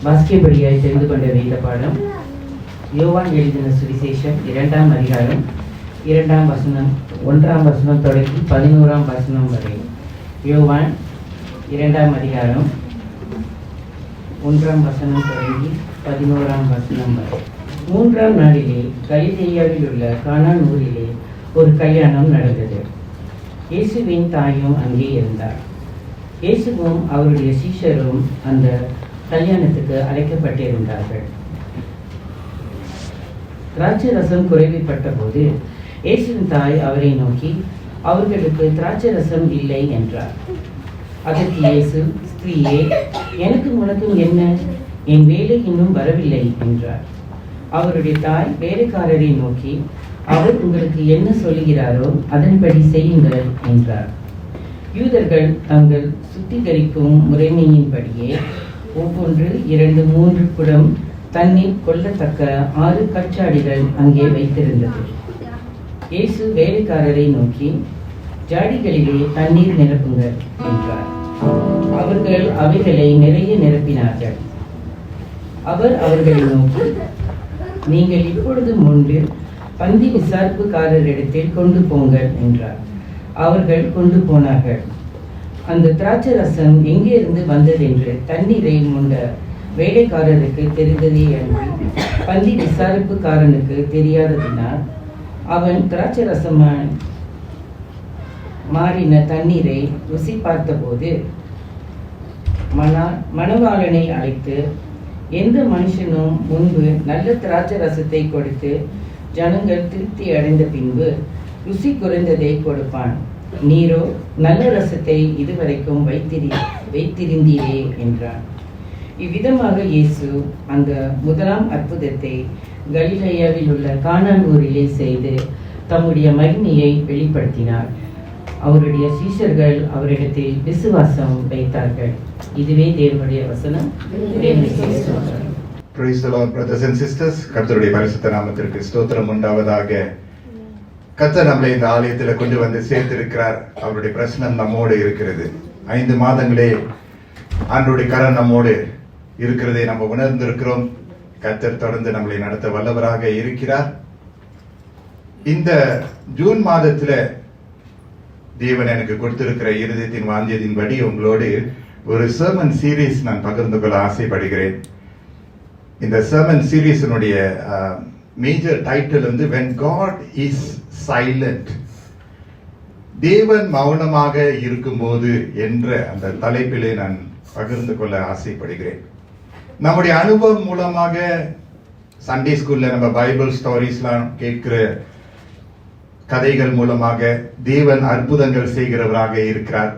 வாசிக்கபடியாய் தெரிந்து கொண்ட வேத பாடம் யோவான் எழுதின சுவிசேஷம் 2ஆம் அதிகாரம் 2ஆம் வசனம் 1ஆம் வசனம் தொடங்கி 11ஆம் வசனம் வரை. யோவான் 2ஆம் அதிகாரம் 1ஆம் வசனம் தொடங்கி 11ஆம் வசனம் வரை. 3ஆம் நாளிலே கலிலேயாவில் உள்ள கானான் ஊரிலே ஒரு கல்யாணம் நடந்தது. இயேசுவின் தாயும் அங்கே இருந்தார். இயேசுவும் அவருடைய சீஷரும் அந்த கல்யாணத்துக்கு அழைக்கப்பட்டிருந்தார்கள். திராட்சை ரசம் குறைவுபட்ட போது இயேசுவின் தாய் அவரை நோக்கி, அவர்களுக்கு திராட்சை ரசம் இல்லை என்றார். அதற்கு இயேசு, ஸ்திரீயே, எனக்கும் உனக்கும் என்ன? என் வேலை இன்னும் வரவில்லை என்றார். அவருடைய தாய் வேலைக்காரரை நோக்கி, அவர் உங்களுக்கு என்ன சொல்லுகிறாரோ அதன்படி செய்யுங்கள் என்றார். யூதர்கள் தங்கள் சுத்திகரிக்கும் முறைமையின்படியே ஒவ்வொன்று 2-3 குடம் தண்ணீர் கொள்ளத்தக்க 6 கற்சாடிகள் அங்கே வைத்திருந்தது. இயேசு வேலைக்காரரை நோக்கி, ஜாடிகளிலே தண்ணீர் நிரப்புங்கள் என்றார். அவர்கள் அவைகளை நிறைய நிரப்பினார்கள். அவர் அவர்களை நோக்கி, நீங்கள் இப்பொழுது முன்பு பந்தி விசாரிப்புக்காரரிடத்தில் கொண்டு போங்கள் என்றார். அவர்கள் கொண்டு போனார்கள். அந்த திராட்சை ரசம் எங்கே இருந்து வந்ததென்று தண்ணீரை முண்ட வேலைக்காரருக்கு தெரிந்ததே அன்றி பந்தி விசாரிப்புக்காரனுக்கு தெரியாததினால் அவன் திராட்சை ரசமாய் மாறின தண்ணீரை ருசி பார்த்தபோது மணவாளனை அழைத்து, எந்த மனுஷனும் முன்பு நல்ல திராட்சை ரசத்தை கொடுத்து ஜனங்கள் திருப்தி அடைந்த பின்பு ருசி குறைந்ததை கொடுப்பான். நீரோ நல்ல ரசத்தை இதுவரைக்கும் வைத்திருந்தீரே என்றான். இவ்விதமாக இயேசு அந்த முதலாம் அற்புதத்தை கலிலேயாவில் உள்ள கானான் ஊரிலே செய்து தம்முடைய மகிமையை வெளிப்படுத்தினார். அவருடைய சீஷர்கள் அவரிடத்தில் விசுவாசம் வைத்தார்கள். இதுவே தேவனுடைய வசனம். Praise the Lord, brothers and sisters. கர்த்தருடைய பரிசுத்த நாமத்திற்கு ஸ்தோத்திரம் உண்டாவதாக. கர்த்தர் நம்மளை இந்த ஆலயத்தில் கொண்டு வந்து சேர்த்திருக்கிறார். அவருடைய பிரசனம் நம்மோடு இருக்கிறது. 5 மாதங்களே ஆண்டவருடைய கரம் நம்மோடு இருக்கிறதை நம்ம உணர்ந்திருக்கிறோம். கர்த்தர் தொடர்ந்து நம்மளை நடத்த வல்லவராக இருக்கிறார். இந்த ஜூன் மாதத்துல தேவன் எனக்கு கொடுத்திருக்கிற இருதயத்தின் வாஞ்சியத்தின்படி உங்களோடு ஒரு சர்மன் சீரீஸ் நான் பகிர்ந்து கொள்ள ஆசைப்படுகிறேன். இந்த சர்மன் சீரீஸினுடைய மேஜர் டைட்டில் வந்து When God is Silent, தேவன் மௌனமாக இருக்கும்போது என்ற அந்த தலைப்பிலே நான் பகிர்ந்து கொள்ள ஆசைப்படுகிறேன். நம்முடைய அனுபவம் மூலமாக சண்டே ஸ்கூல்ல நம்ம பைபிள் ஸ்டோரிஸ்லாம் கேட்கிற கதைகள் மூலமாக தேவன் அற்புதங்கள் செய்கிறவராக இருக்கிறார்,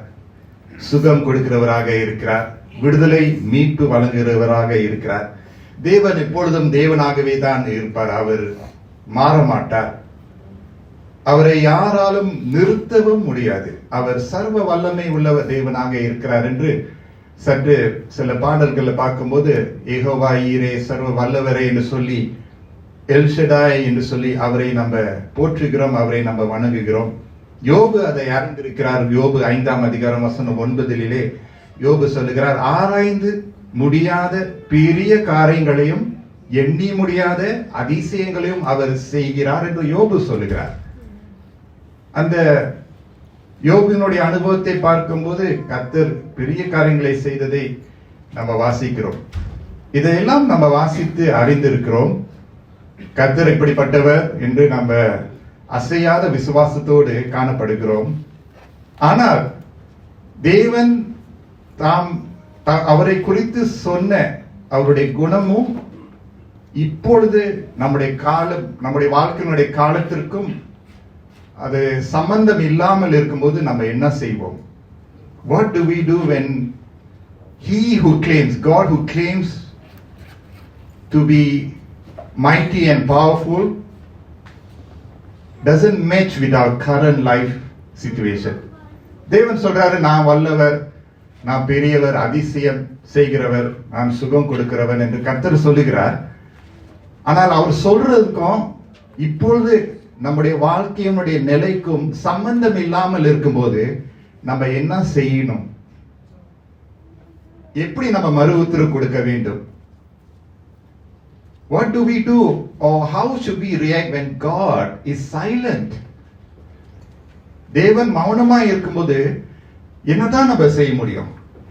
சுகம் கொடுக்கிறவராக இருக்கிறார், விடுதலை மீட்பு வழங்குகிறவராக இருக்கிறார். தேவன் எப்பொழுதும் தேவனாகவே தான் இருப்பார். அவர் மாற மாட்டார். அவரை யாராலும் நிறுத்தவும் முடியாது. அவர் சர்வ வல்லமை உள்ளவர் தேவனாக இருக்கிறார் என்று சற்று சில பாடல்களை பார்க்கும்போது யெகோவா ஈரே, சர்வ வல்லவரே என்று சொல்லி, எல்ஷடாய் என்று சொல்லி அவரை நம்ம போற்றுகிறோம், அவரை நம்ம வணங்குகிறோம். யோபு அதை அறிந்திருக்கிறார். யோபு 5ஆம் அதிகாரம் வசனம் 9 யோபு சொல்லுகிறார், ஆராய்ந்து முடியாத பெரிய காரியங்களையும் எண்ணி முடியாத அதிசயங்களையும் அவர் செய்கிறார் என்று யோபு சொல்லுகிறார். அந்த யோபினுடைய அனுபவத்தை பார்க்கும்போது கர்த்தர் பெரிய காரியங்களை செய்ததை நம்ம வாசிக்கிறோம். இதையெல்லாம் நம்ம வாசித்து அறிந்திருக்கிறோம். கர்த்தர் எப்படிப்பட்டவர் என்று நம்ம அசையாத விசுவாசத்தோடு காணப்படுகிறோம். ஆனால் தேவன் தாம் அவரை குறித்து சொன்ன அவருடைய குணமும் இப்பொழுது நம்முடைய வாழ்க்கையினுடைய காலத்திற்கும் அது சம்பந்தம் இல்லாமல் இருக்கும்போது நம்ம என்ன செய்வோம்? What do we do when he who claims, God who claims to be mighty and powerful doesn't match with our current life situation? தேவன் சொல்றாரு, நான் வல்லவர், நான் பெரியவர், அதிசயம் செய்கிறவர், நான் சுகம் கொடுக்கிறவன் என்று கர்த்தர் சொல்லுகிறார். ஆனால் அவர் சொல்றதுக்கும் இப்பொழுது நம்முடைய வாழ்க்கையினுடைய நிலைக்கும் சம்பந்தம் இல்லாமல் இருக்கும்போது நம்ம என்ன செய்யணும்? எப்படி நம்ம மறு உத்தரவு கொடுக்க வேண்டும்? What do we do, or how should we react when God is silent? தேவன் மௌனமா இருக்கும்போது என்னதான் நம்ம செய்ய முடியும்?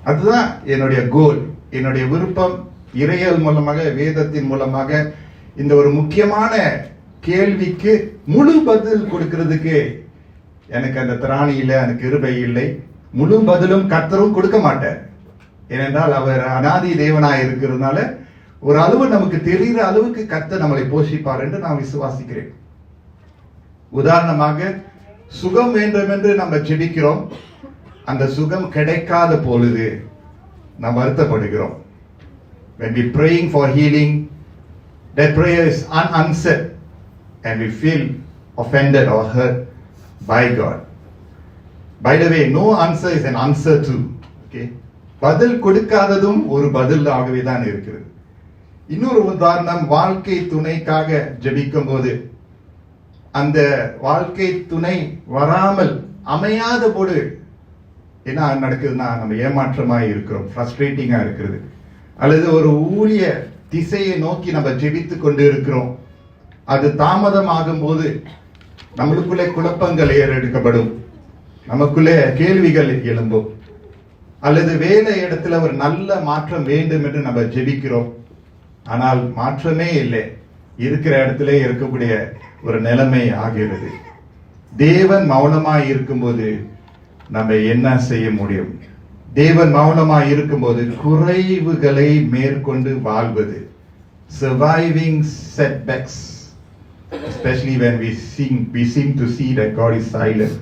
அதுதான் என்னுடைய கோல், என்னுடைய விருப்பம். இறையல் மூலமாக, வேதத்தின் மூலமாக இந்த ஒரு முக்கியமான கேள்விக்கு முழு பதில் கொடுக்கிறதுக்கு எனக்கு அந்த திராணி இல்லை, எனக்கு கிருபை இல்லை. முழு பதிலும் கர்த்தரும் கொடுக்க மாட்டார். ஏனென்றால் அவர் அநாதி தேவனாய் இருக்கிறதுனால ஒரு அளவு நமக்கு தெரிகிற அளவுக்கு கர்த்தர் நம்மளை போஷிப்பார் என்று நான் விசுவாசிக்கிறேன். உதாரணமாக, சுகம் வேண்டும் என்று நம்ம ஜெபிக்கிறோம். அந்த சுகம் கிடைக்காத பொழுது நாம் வருத்தப்படுகிறோம். When we praying for healing, that prayer is unanswered and we feel offended or hurt by God. By the way, no answer is an answer too. Okay? பதில் கொடுக்காததும் ஒரு பதிலாகவே தான் இருக்கிறது. இன்னொரு உதாரணம், வாழ்க்கை துணைக்காக ஜெபிக்கும் போது அந்த வாழ்க்கை துணை வராமல் அமையாத போது என்ன நடக்குதுன்னா நம்ம ஏமாற்றமாய் இருக்கிறோம், ஃப்ரஸ்ட்ரேட்டிங்கா இருக்கிறது. அல்லது ஒரு ஊழிய திசையை நோக்கி நம்ம ஜெபித்து கொண்டு இருக்கிறோம், அது தாமதம் ஆகும் போது நம்மளுக்குள்ளே குழப்பங்கள் ஏறெடுக்கப்படும், நமக்குள்ளே கேள்விகள் எழும்பும். அல்லது வேலை இடத்துல ஒரு நல்ல மாற்றம் வேண்டும் என்று நம்ம ஜெபிக்கிறோம், ஆனால் மாற்றமே இல்லை, இருக்கிற இடத்துல இருக்கக்கூடிய ஒரு நிலைமை ஆகிறது. தேவன் மௌனமாய் இருக்கும்போது நம்ம என்ன செய்ய முடியும்? தேவன் மௌனமாய் இருக்கும்போது குறைவுகளை மேற்கொண்டு வாழ்வது, surviving setbacks, especially when we seem to see that God is silent.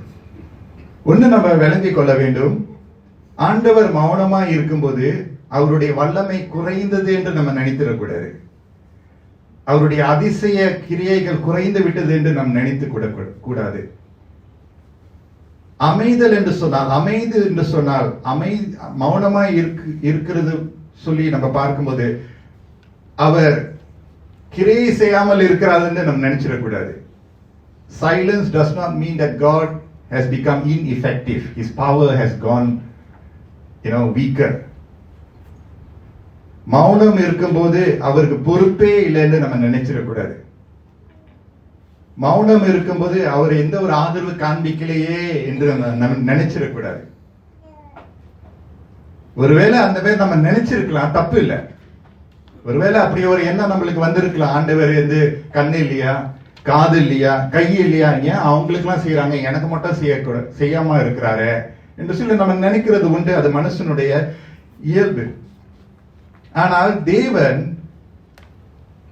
ஒன்று நம்ம விளங்கிக் கொள்ள வேண்டும், ஆண்டவர் மௌனமாய் இருக்கும்போது அவருடைய வல்லமை குறைந்தது என்று நம்ம நினைத்திடக்கூடாது. அவருடைய அதிசய கிரியைகள் குறைந்து விட்டது என்று நாம் நினைத்து கூடாது. அமைதல் என்று சொன்னால் மௌனமாய் இருக்கிறது சொல்லி நம்ம பார்க்கும்போது அவர் கிரியை செய்யாமல் இருக்கிறார் என்று நம்ம நினைச்சிடக்கூடாது. Silence does not mean that God has become ineffective. His power has gone, weaker. மௌனம் இருக்கும்போது அவருக்கு பொறுப்பே இல்லை என்று நம்ம நினைச்சிடக்கூடாது. மௌனம் இருக்கும்போது அவர் எந்த ஒரு ஆதரவு காண்பிக்கலையே என்று நம்ம நினைச்சிடக்கூடாது. ஒருவேளை அந்த பேர் நம்ம நினைச்சிருக்கலாம், தப்பு இல்லை. ஒருவேளை அப்படி ஒரு எண்ணம் நம்மளுக்கு வந்திருக்கலாம், ஆண்டவர் வந்து கண்ணு இல்லையா, காது இல்லையா, கை இல்லையா, ஏன் அவங்களுக்கு எல்லாம் செய்யறாங்க, எனக்கு மட்டும் செய்யாம இருக்கிறாரு என்று சொல்லி நம்ம நினைக்கிறது உண்டு. அது மனுஷனுடைய இயல்பு. ஆனால் தேவன்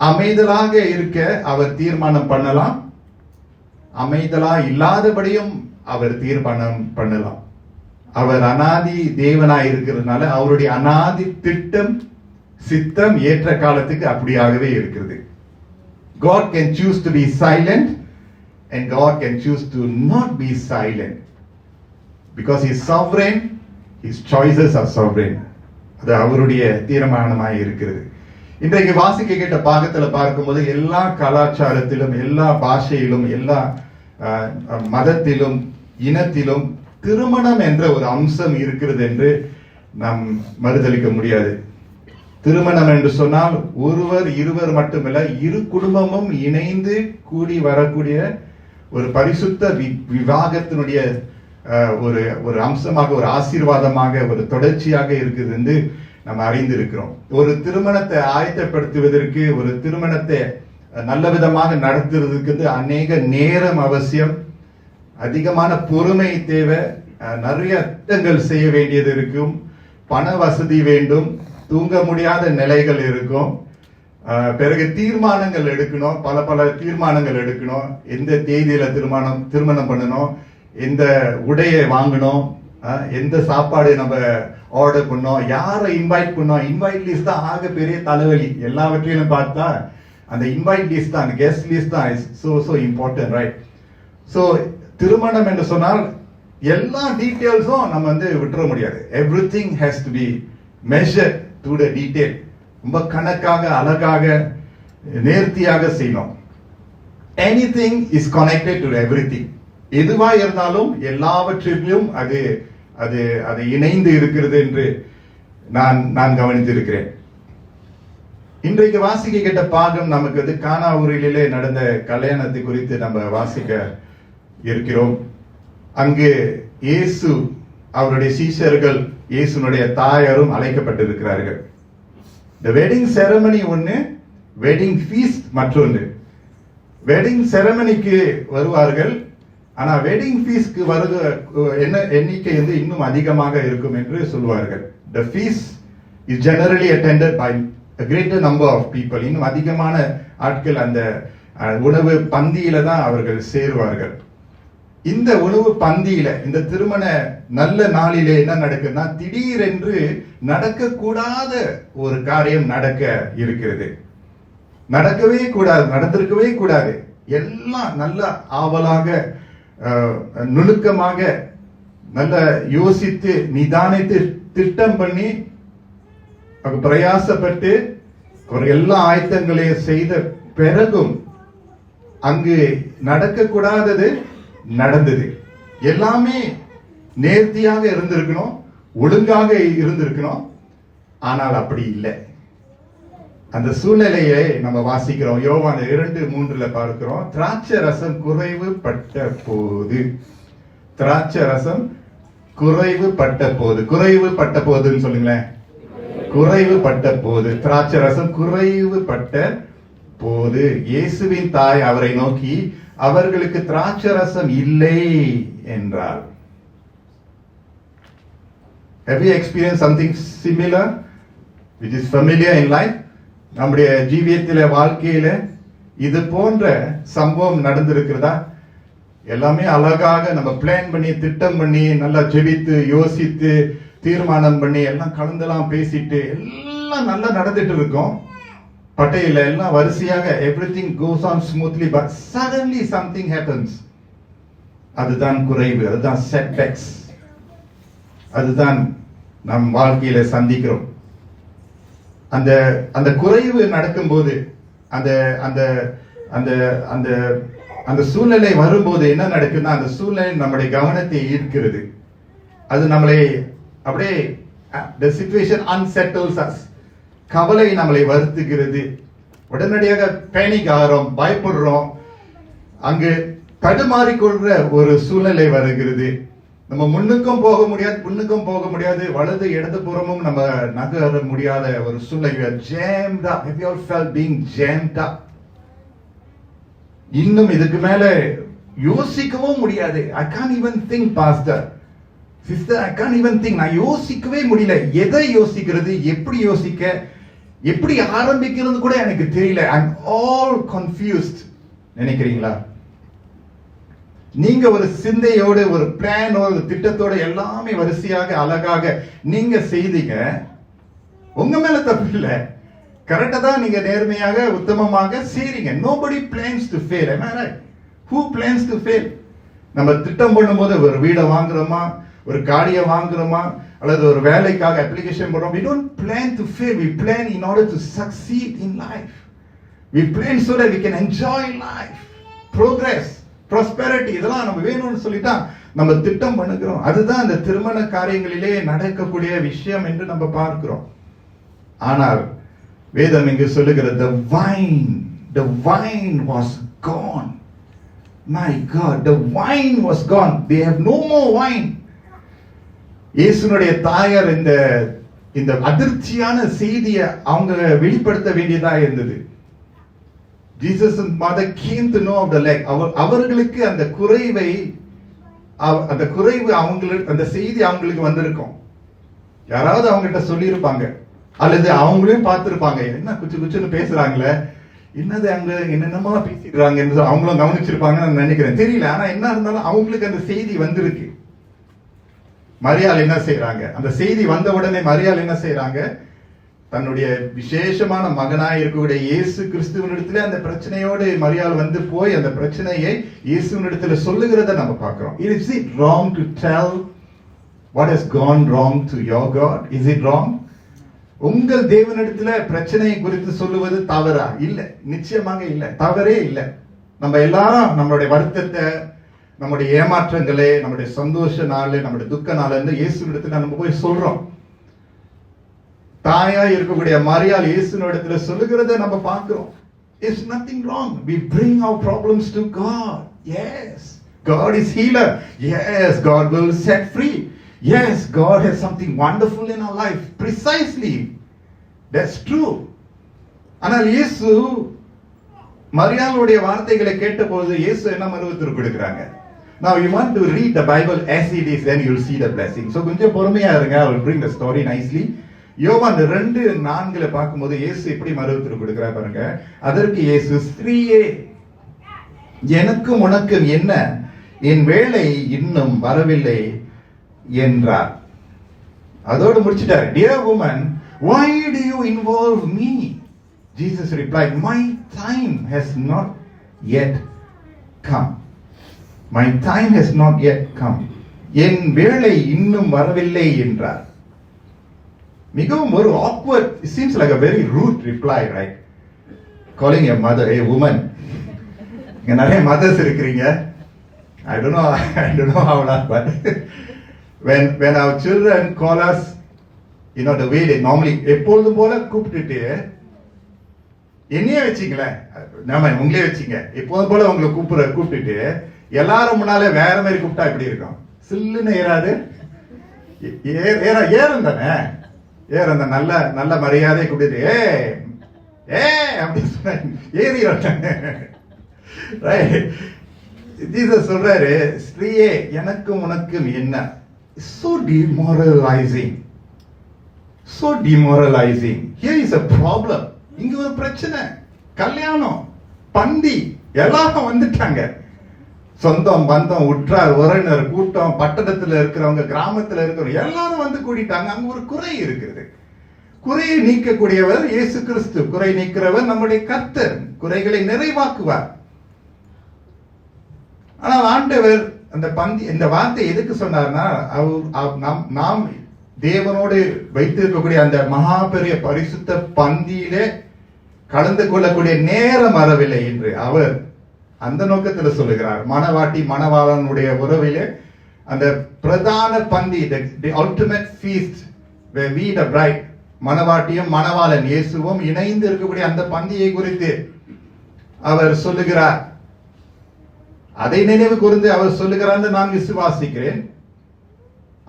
அமைதலாக இருக்க அவர் தீர்மானம் பண்ணலாம், அமைதலா இல்லாதபடியும் அவர் தீர்மானம் பண்ணலாம். அவர் அநாதி தேவனாய் இருக்கிறதுனால அவருடைய அநாதி திட்டம், சித்தம் ஏற்ற காலத்துக்கு அப்படியாகவே இருக்கிறது. God can choose to be silent and God can choose to not be silent. Because he is sovereign, his choices are sovereign. அது அவருடைய தீர்மானமாய் இருக்கிறது. இன்றைக்கு வாசிக்க கேட்ட பாகத்துல பார்க்கும்போது எல்லா கலாச்சாரத்திலும், எல்லா பாஷையிலும், எல்லா மதத்திலும், இனத்திலும் திருமணம் என்ற ஒரு அம்சம் இருக்கிறது என்று நாம் மறுதலிக்க முடியாது. திருமணம் என்று சொன்னால் ஒருவர் இருவர் மட்டுமல்ல, இரு குடும்பமும் இணைந்து கூடி வரக்கூடிய ஒரு பரிசுத்த விவாகத்தினுடைய ஒரு அம்சமாக, ஒரு ஆசீர்வாதமாக, ஒரு தொடர்ச்சியாக இருக்குது என்று நம்ம அறிந்திருக்கிறோம். ஒரு திருமணத்தை ஆயத்தப்படுத்துவதற்கு, ஒரு திருமணத்தை நல்ல விதமாக நடத்துறதுக்கு அநேக நேரம் அவசியம், அதிகமான பொறுமை தேவை, நிறைய திட்டங்கள் செய்ய வேண்டியது இருக்கும், பண வசதி வேண்டும், தூங்க முடியாத நிலைகள் இருக்கும், பிறகு தீர்மானங்கள் எடுக்கணும், பல தீர்மானங்கள் எடுக்கணும். எந்த தேதியில திருமணம் பண்ணணும், எந்த உடையை வாங்கணும், எந்த சாப்பாடு நம்ம ஆர்டர் பண்ணோம், யாரை இன்வைட் பண்ணோம். இன்வைட் லிஸ்ட் தான் ஆக பெரிய தலைவலி. எல்லாவற்றையும் பார்த்தா அந்த இன்வைட் லிஸ்ட் தான், கெஸ்ட் லிஸ்ட் தான் so important, right? So திருமணம் என்று சொன்னால் எல்லா டீடைல்ஸும் நம்ம விட்டுற முடியாது. Everything has to be measured to the detail. ரொம்ப கணக்காக, அழகாக, நேர்த்தியாக செய்யணும். Anything is connected to everything. எதுவா இருந்தாலும் எல்லாவற்றிலும் அது இணைந்து இருக்கிறது என்று நான் கவனித்திருக்கிறேன். இன்றைக்கு வாசிக்க கேட்ட பாகம் நமக்கு வந்து கானா ஊரிலே நடந்த கல்யாணத்தை குறித்து நம்ம வாசிக்க இருக்கிறோம். அங்கு இயேசு அவருடைய சீஷர்கள் இயேசுனுடைய தாயாரும் அழைக்கப்பட்டிருக்கிறார்கள். இந்த வெட்டிங் செரமனி ஒண்ணு, வெட்டிங் ஃபீஸ்ட் மற்றொன்று. வெட்டிங் செரமனிக்கு வருவார்கள், ஆனா வெட்டிங் ஃபீஸ்க்கு வருது என்ன எண்ணிக்கை வந்து இன்னும் அதிகமாக இருக்கும் என்று சொல்வார்கள். The feast is generally attended by a greater number of people. இன்னும் அதிகமான ஆட்கள் அந்த உணவு பந்தியில தான் அவர்கள் சேருவார்கள். இந்த உணவு பந்தியில, இந்த திருமண நல்ல நாளிலே என்ன நடக்குதுன்னா, திடீரென்று நடக்கக்கூடாத ஒரு காரியம் நடக்க இருக்கிறது. நடக்கவே கூடாது, நடந்திருக்கவே கூடாது. எல்லாம் நல்ல ஆவலாக நுணுக்கமாக நல்ல யோசித்து நிதானித்து திட்டம் பண்ணி பிரயாசப்பட்டு அவர் எல்லா ஆயத்தங்களையும் செய்த பிறகும் அங்கு நடக்கக்கூடாதது நடந்தது. எல்லாமே நேர்த்தியாக இருந்திருக்கணும், ஒழுங்காக இருந்திருக்கணும். ஆனால் அப்படி இல்லை. அந்த சூழ்நிலையை நம்ம வாசிக்கிறோம். யோவான் 2:3 பார்க்கிறோம். திராட்சை ரசம் குறைவுபட்ட போது, திராட்சை ரசம் குறைவுபட்ட போது, குறைவுபட்ட போதுன்னு சொல்லுங்களேன். குறைவுபட்ட போது, திராட்சை ரசம் குறைவுபட்ட போது இயேசுவின் தாய் அவரை நோக்கி, அவர்களுக்கு திராட்சை ரசம் இல்லை என்றார். Have you experienced something similar which is familiar in life? நம்முடைய ஜீவியத்தில, வாழ்க்கையில இது போன்ற சம்பவம் நடந்திருக்கிறதா? எல்லாமே அழகாக நம்ம பிளான் பண்ணி திட்டம் பண்ணி நல்லா ஜெபித்து யோசித்து தீர்மானம் பண்ணி எல்லாம் கலந்தெல்லாம் பேசிட்டு எல்லாம் நல்லா நடந்துட்டு இருக்கோம். பட்டையில எல்லாம் வரிசையாக everything goes on smoothly, but suddenly something happens. அதுதான் குறைவு, அதுதான் setbacks. அதுதான் நம் வாழ்க்கையில சந்திக்கிறோம். அந்த அந்த குறைவு நடக்கும்போது, அந்த அந்த அந்த அந்த அந்த சூழ்நிலை வரும்போது என்ன நடக்குதுன்னா, அந்த சூழ்நிலை நம்முடைய கவனத்தை ஈர்க்கிறது. அது நம்மளை அப்படியே the situation unsettles us. கவலை நம்மளை வருத்துகிறது. உடனடியாக பேனிக் ஆகிறோம், பயப்படுறோம். அங்கு தடுமாறிக்கொள்ற ஒரு சூழ்நிலை வருகிறது. நம்ம முன்னுக்கும் போக முடியாது, பின்னுக்கும் போக முடியாது, வலது இடது புறமும் நம்ம நகர முடியாத ஒரு சூழ்நிலை. jammed up. Have you all felt being jammed up? இன்னும் இதுக்கு மேல யோசிக்கவும் முடியாது. I can't even think, pastor, sister, I can't even think. நான் யோசிக்கவே முடியல. எதை யோசிக்கிறது, எப்படி யோசிக்க, எப்படி ஆரம்பிக்கிறது கூட எனக்கு தெரியல. I'm all confused. நினைக்கிறீங்களா? நீங்க ஒரு சிந்தையோடு, ஒரு பிளான், ஒரு திட்டத்தோட எல்லாமே வரிசையாக அழகாக நீங்க செய்தீங்க. உங்க மேல தப்பு இல்ல, கரெக்டா தான் நீங்க நேர்மையாக உத்தமமாக செய்றீங்க. nobody plans to fail. Am I right? Who plans to fail? நம்ம திட்டம் பண்ணும்போது ஒரு வீடை வாங்குறோமா, ஒரு காடியை வாங்குறோமா, அல்லது ஒரு வேலைக்காக அப்ளிகேஷன் போடுறோம். we don't plan to fail. We plan in order to succeed in life. We plan so that we can enjoy life, progress, prosperity. இதெல்லாம் நம்ம வேணும்னு சொல்லிட்டா நம்ம திட்டம் பண்ணுகிறோம். அதுதான் அந்த திருமண காரியங்களிலே நடக்கக்கூடிய விஷயம் என்று நம்ம பார்க்கிறோம். ஆனால் வேதம் இங்கு சொல்லுகிறது, the wine was gone. My God, the wine was gone. They have no more wine. இயேசுனுடைய தாயார் இந்த அதிர்ச்சியான செய்தியை அவங்க வெளிப்படுத்த வேண்டியதா இருந்தது. Jesus' mother came to know of the lack. அவர்களுக்கு அந்த குறைவு அவங்களுக்கு, அந்த செய்தி அவங்களுக்கு வந்திருக்கும். யாராவது அவங்ககிட்ட சொல்லியிருப்பாங்க, அல்லது அவங்களையும் பார்த்திருப்பாங்க. என்ன குச்சு குச்சுன்னு பேசுறாங்களே, என்னது அங்க என்னென்னமா பேசிடுறாங்க என்று அவங்களும் கவனிச்சிருப்பாங்கன்னு நான் நினைக்கிறேன். தெரியல, ஆனா என்ன இருந்தாலும் அவங்களுக்கு அந்த செய்தி வந்திருக்கு. மரியாள் என்ன செய்யறாங்க? அந்த செய்தி வந்த உடனே மரியாள் என்ன செய்யறாங்க? தன்னுடைய விசேஷமான மகனாய் இருக்கக்கூடிய இயேசு கிறிஸ்துவனிடத்துல அந்த பிரச்சனையோடு மரியாள் வந்து போய் அந்த பிரச்சனையை இயேசுவினிடத்துல சொல்லுகிறத நம்ம பார்க்கிறோம். Is it wrong to tell what has gone wrong to your God? Is it wrong? உங்கள் தேவனிடத்துல பிரச்சனையை குறித்து சொல்லுவது தவறா? இல்ல, நிச்சயமாக இல்ல, தவறே இல்ல. நம்ம எல்லாரும் நம்மளுடைய வருத்தத்தை, நம்முடைய ஏமாற்றங்களே, நம்முடைய சந்தோஷ நாள், நம்முடைய துக்க நாள் இயேசுவினிடத்துல நம்ம போய் சொல்றோம். தாயா இருக்கக்கூடிய மரியாள் இயேசுவினிடத்துல சொல்லுகிறதை நம்ம பார்க்கிறோம். It's nothing wrong. We bring our problems to God. Yes, God is healer. Yes, God will set free. Yes, God has something wonderful in our life. Precisely. That's true. ஆனால் இயேசு மரியாளுடைய வார்த்தைகளை கேட்டபோது இயேசு என்ன மறுவுத்தரவு கொடுக்கிறாங்க? Now you want to read the Bible as it is, then you'll see the blessing. So கொஞ்சம் பொறுமையா இருங்க. I will bring the story nicely. யோவான் 2:4 பார்க்கும்போது இயேசு எப்படி மறுவுத்தரவு கொடுக்கிறார் பாருங்க. அதற்கு இயேசு, ஸ்திரீயே, எனக்கும் உனக்கும் என்ன, என் வேளை இன்னும் வரவில்லை என்றார். அதோடு முடிச்சிட்டார். Dear woman, why do you involve me? Jesus replied, my time has not yet come. My time has not yet come. என் வேளை இன்னும் வரவில்லை என்றார். மிகவும் ஒரு awkward, it seems like a very rude reply, right? Calling your mother, hey woman. இங்க நிறைய mothers இருக்கிறீங்க. I don't know how long, but when our children call us, you know the way they normally, எப்பொழுதும் போல கூப்பிட்டுட்டு, என்னையே வச்சிங்களேன், நாம உங்களே வச்சிங்க, எப்போதும் போல உங்களை கூப்பிட்டுட்டு எல்லாரும் முன்னாலே வேற மாதிரி கூப்பிட்டா எப்படி இருக்கும்? சில்லுன்னு ஏறாது, ஏறும் தானே, ஏற நல்ல மரியாதை கூப்பிட்டு ஏ அப்படின்னு சொன்ன ஏறிடுறாங்க. ஜீசஸ் சொல்றாரு, ஸ்திரீயே, எனக்கும் உனக்கும் என்ன. So demoralizing. So demoralizing. Here is a problem. இங்க ஒரு பிரச்சனை. கல்யாணம், பந்தி, எல்லாரும் வந்துட்டாங்க. சொந்தம் பந்தம், உற்றார் உறவினர் கூட்டம், பட்டணத்துல இருக்கிறவங்க, கிராமத்துல இருக்கிறவங்க எல்லாரும் வந்து கூடிட்டாங்க. அங்க ஒரு குறை இருக்கிறது. குறையை நீக்கக்கூடியவர் இயேசு கிறிஸ்து. குறை நீக்கிறவர் நம்முடைய கர்த்தர். குறைகளை நிறைவாக்குவார். ஆனால் ஆண்டவர் அந்த இந்த வார்த்தை எதுக்கு சொன்னார்னா, நாம் தேவனோடு வைத்திருக்கக்கூடிய அந்த மகா பெரிய பரிசுத்த பந்தியிலே கலந்து கொள்ளக்கூடிய நேரம் வரவில்லை என்று அவர் அந்த நோக்கத்தில் சொல்லுகிறார். மணவாட்டி மணவாளனுடைய உறவிலே அந்த பிரதான பந்தி, the ultimate feast where we the bride, மணவாட்டியும் மணவாளன் இயேசுவும் இணைந்து இருக்கக்கூடிய அந்த பந்தியை குறித்து அவர் சொல்லுகிறார். அதை நினைவு கூர்ந்து அவர் சொல்லுகிறார் நான் விசுவாசிக்கிறேன்.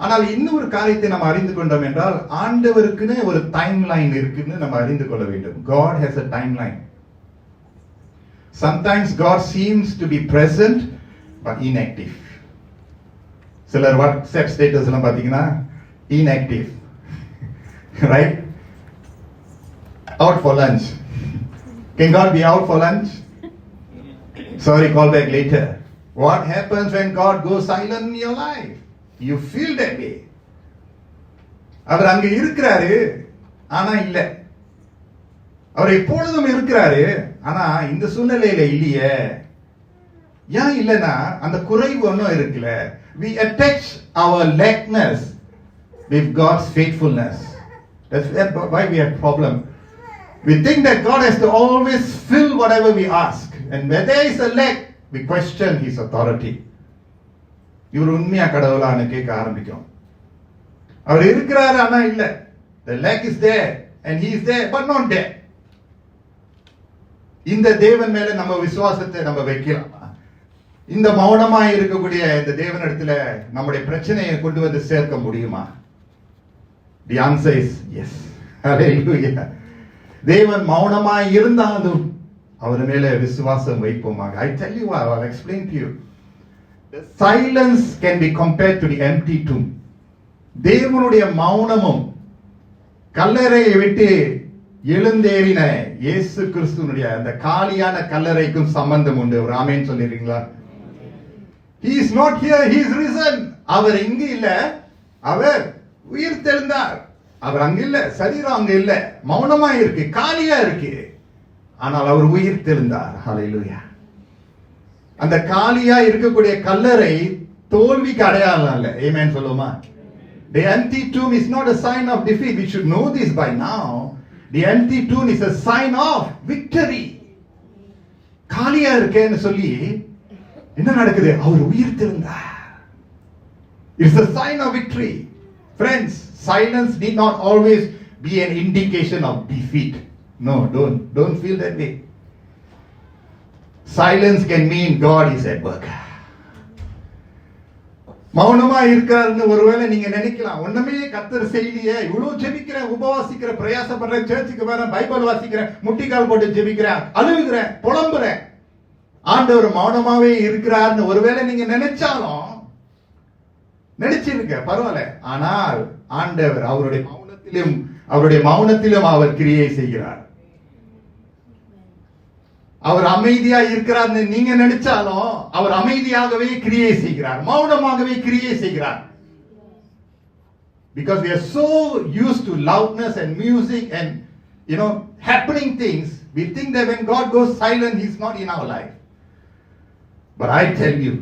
ஆனால் இன்னொரு காரியத்தை நாம் அறிந்து கொண்டோம் என்றால், ஆண்டவருக்குன்னு ஒரு டைம் லைன் இருக்குன்னு நம்ம அறிந்து கொள்ள வேண்டும். God has a timeline. Sometimes God seems to be present but inactive. சிலர் வாட்ஸ்அப் ஸ்டேட்டஸ் எல்லாம் பாத்தீங்கன்னா inactive. Right? Out for lunch. Can God be out for lunch? Sorry, call back later. What happens when God goes silent in your life? You feel that way. அவர் அங்க இருக்கிறாரு, ஆனா இல்ல. அவர் எப்பொழுதும் இருக்கிறாரு, ஆனா இந்த சூழ்நிலையில இல்லையே. ஏன் இல்லைன்னா அந்த குறைவு ஒன்றும் இருக்குல்ல. We attach our lackness with God's faithfulness. That's why we have problem. We think that God has to always fill whatever we ask, and where there is a lack, we question His authority. இவர் உண்மையா கடவுளான்னு கேட்க ஆரம்பிக்கும். அவர் இருக்கிறாரு, ஆனா இல்ல. The lack is there and He is there but not there. இந்த தேவன் மேல நம்ம விசுவாசத்தை நம்ம வைக்கலாம். இந்த மௌனமா இருக்கக்கூடிய இந்த தேவனிடத்துல நம்முடைய பிரச்சனையை கொண்டு வந்து சேர்க்க முடியுமா? The answer is yes. Hallelujah. தேவன் மௌனமா இருந்தாலும் அவர் மேல விசுவாசம் வைப்போமாக. I tell you what, I'll explain to you. The silence can be compared to the empty tomb. தேவனுடைய மௌனமும் கல்லறையை விட்டு எழுந்தேறின இயேசு கிறிஸ்துவினுடைய அந்த காலியான கல்லறைக்கும் சம்பந்தம் உண்டு. ஒரு ஆமென் சொல்லிடுறீங்களா? He is not here, he is risen. அவர் இங்கு இல்ல, அவர் உயிர் தெழுந்தார். அவர் அங்க இல்ல, சரீரம் அங்க இல்ல, மௌனமா இருக்கு, காலியா இருக்கு. ஆனால் அவர் உயிர் தெழுந்தார். ஹல்லேலூயா. அந்த காலியா இருக்கக்கூடிய கல்லறை தோல்விக்கு அடையாளம் இல்ல. ஆமென் சொல்லுமா? The empty tomb is not a sign of defeat. We should know this by now. The empty tomb is a sign of victory. காலியா இருக்கேன்னு சொல்லி என்ன நடக்குது? அவர் உயிர் தெழுந்தார். It's a sign of victory. Friends, silence need not always be an indication of defeat. No, don't feel that way. Silence can mean God is at work. மௌனமா இருக்காருன்னு ஒருவேளை நீங்க நினைக்கலாம். ஒண்ணுமே கர்த்தர் செய்யலையே, இவ்வளவு ஜெபிக்கிறேன், உபவாசிக்கிறேன், பிரயாசப்படுறேன், சர்ச்சுக்கு வரேன், பைபிள் வாசிக்கிறேன், முட்டிக்கால் போட்டு ஜெபிக்கிறேன், அழுகுறேன், புலம்புறேன், ஆண்டவர் மௌனமாவே இருக்கிறார்னு ஒருவேளை நீங்க நினைச்சாலும் நினைச்சிருக்க பரவாயில்ல. ஆனால் ஆண்டவர் அவருடைய மௌனத்திலும் அவர் கிரியை செய்கிறார். அவர் அமைதியா இருக்கிறார்னு நீங்க நினைச்சாலும் அவர் அமைதியாகவே கிரியை செய்கிறார், மௌனமாகவே கிரியை செய்கிறார். Because we are so used to loudness and music and happening things, we think that when God goes silent, He's not in our life. But I tell you,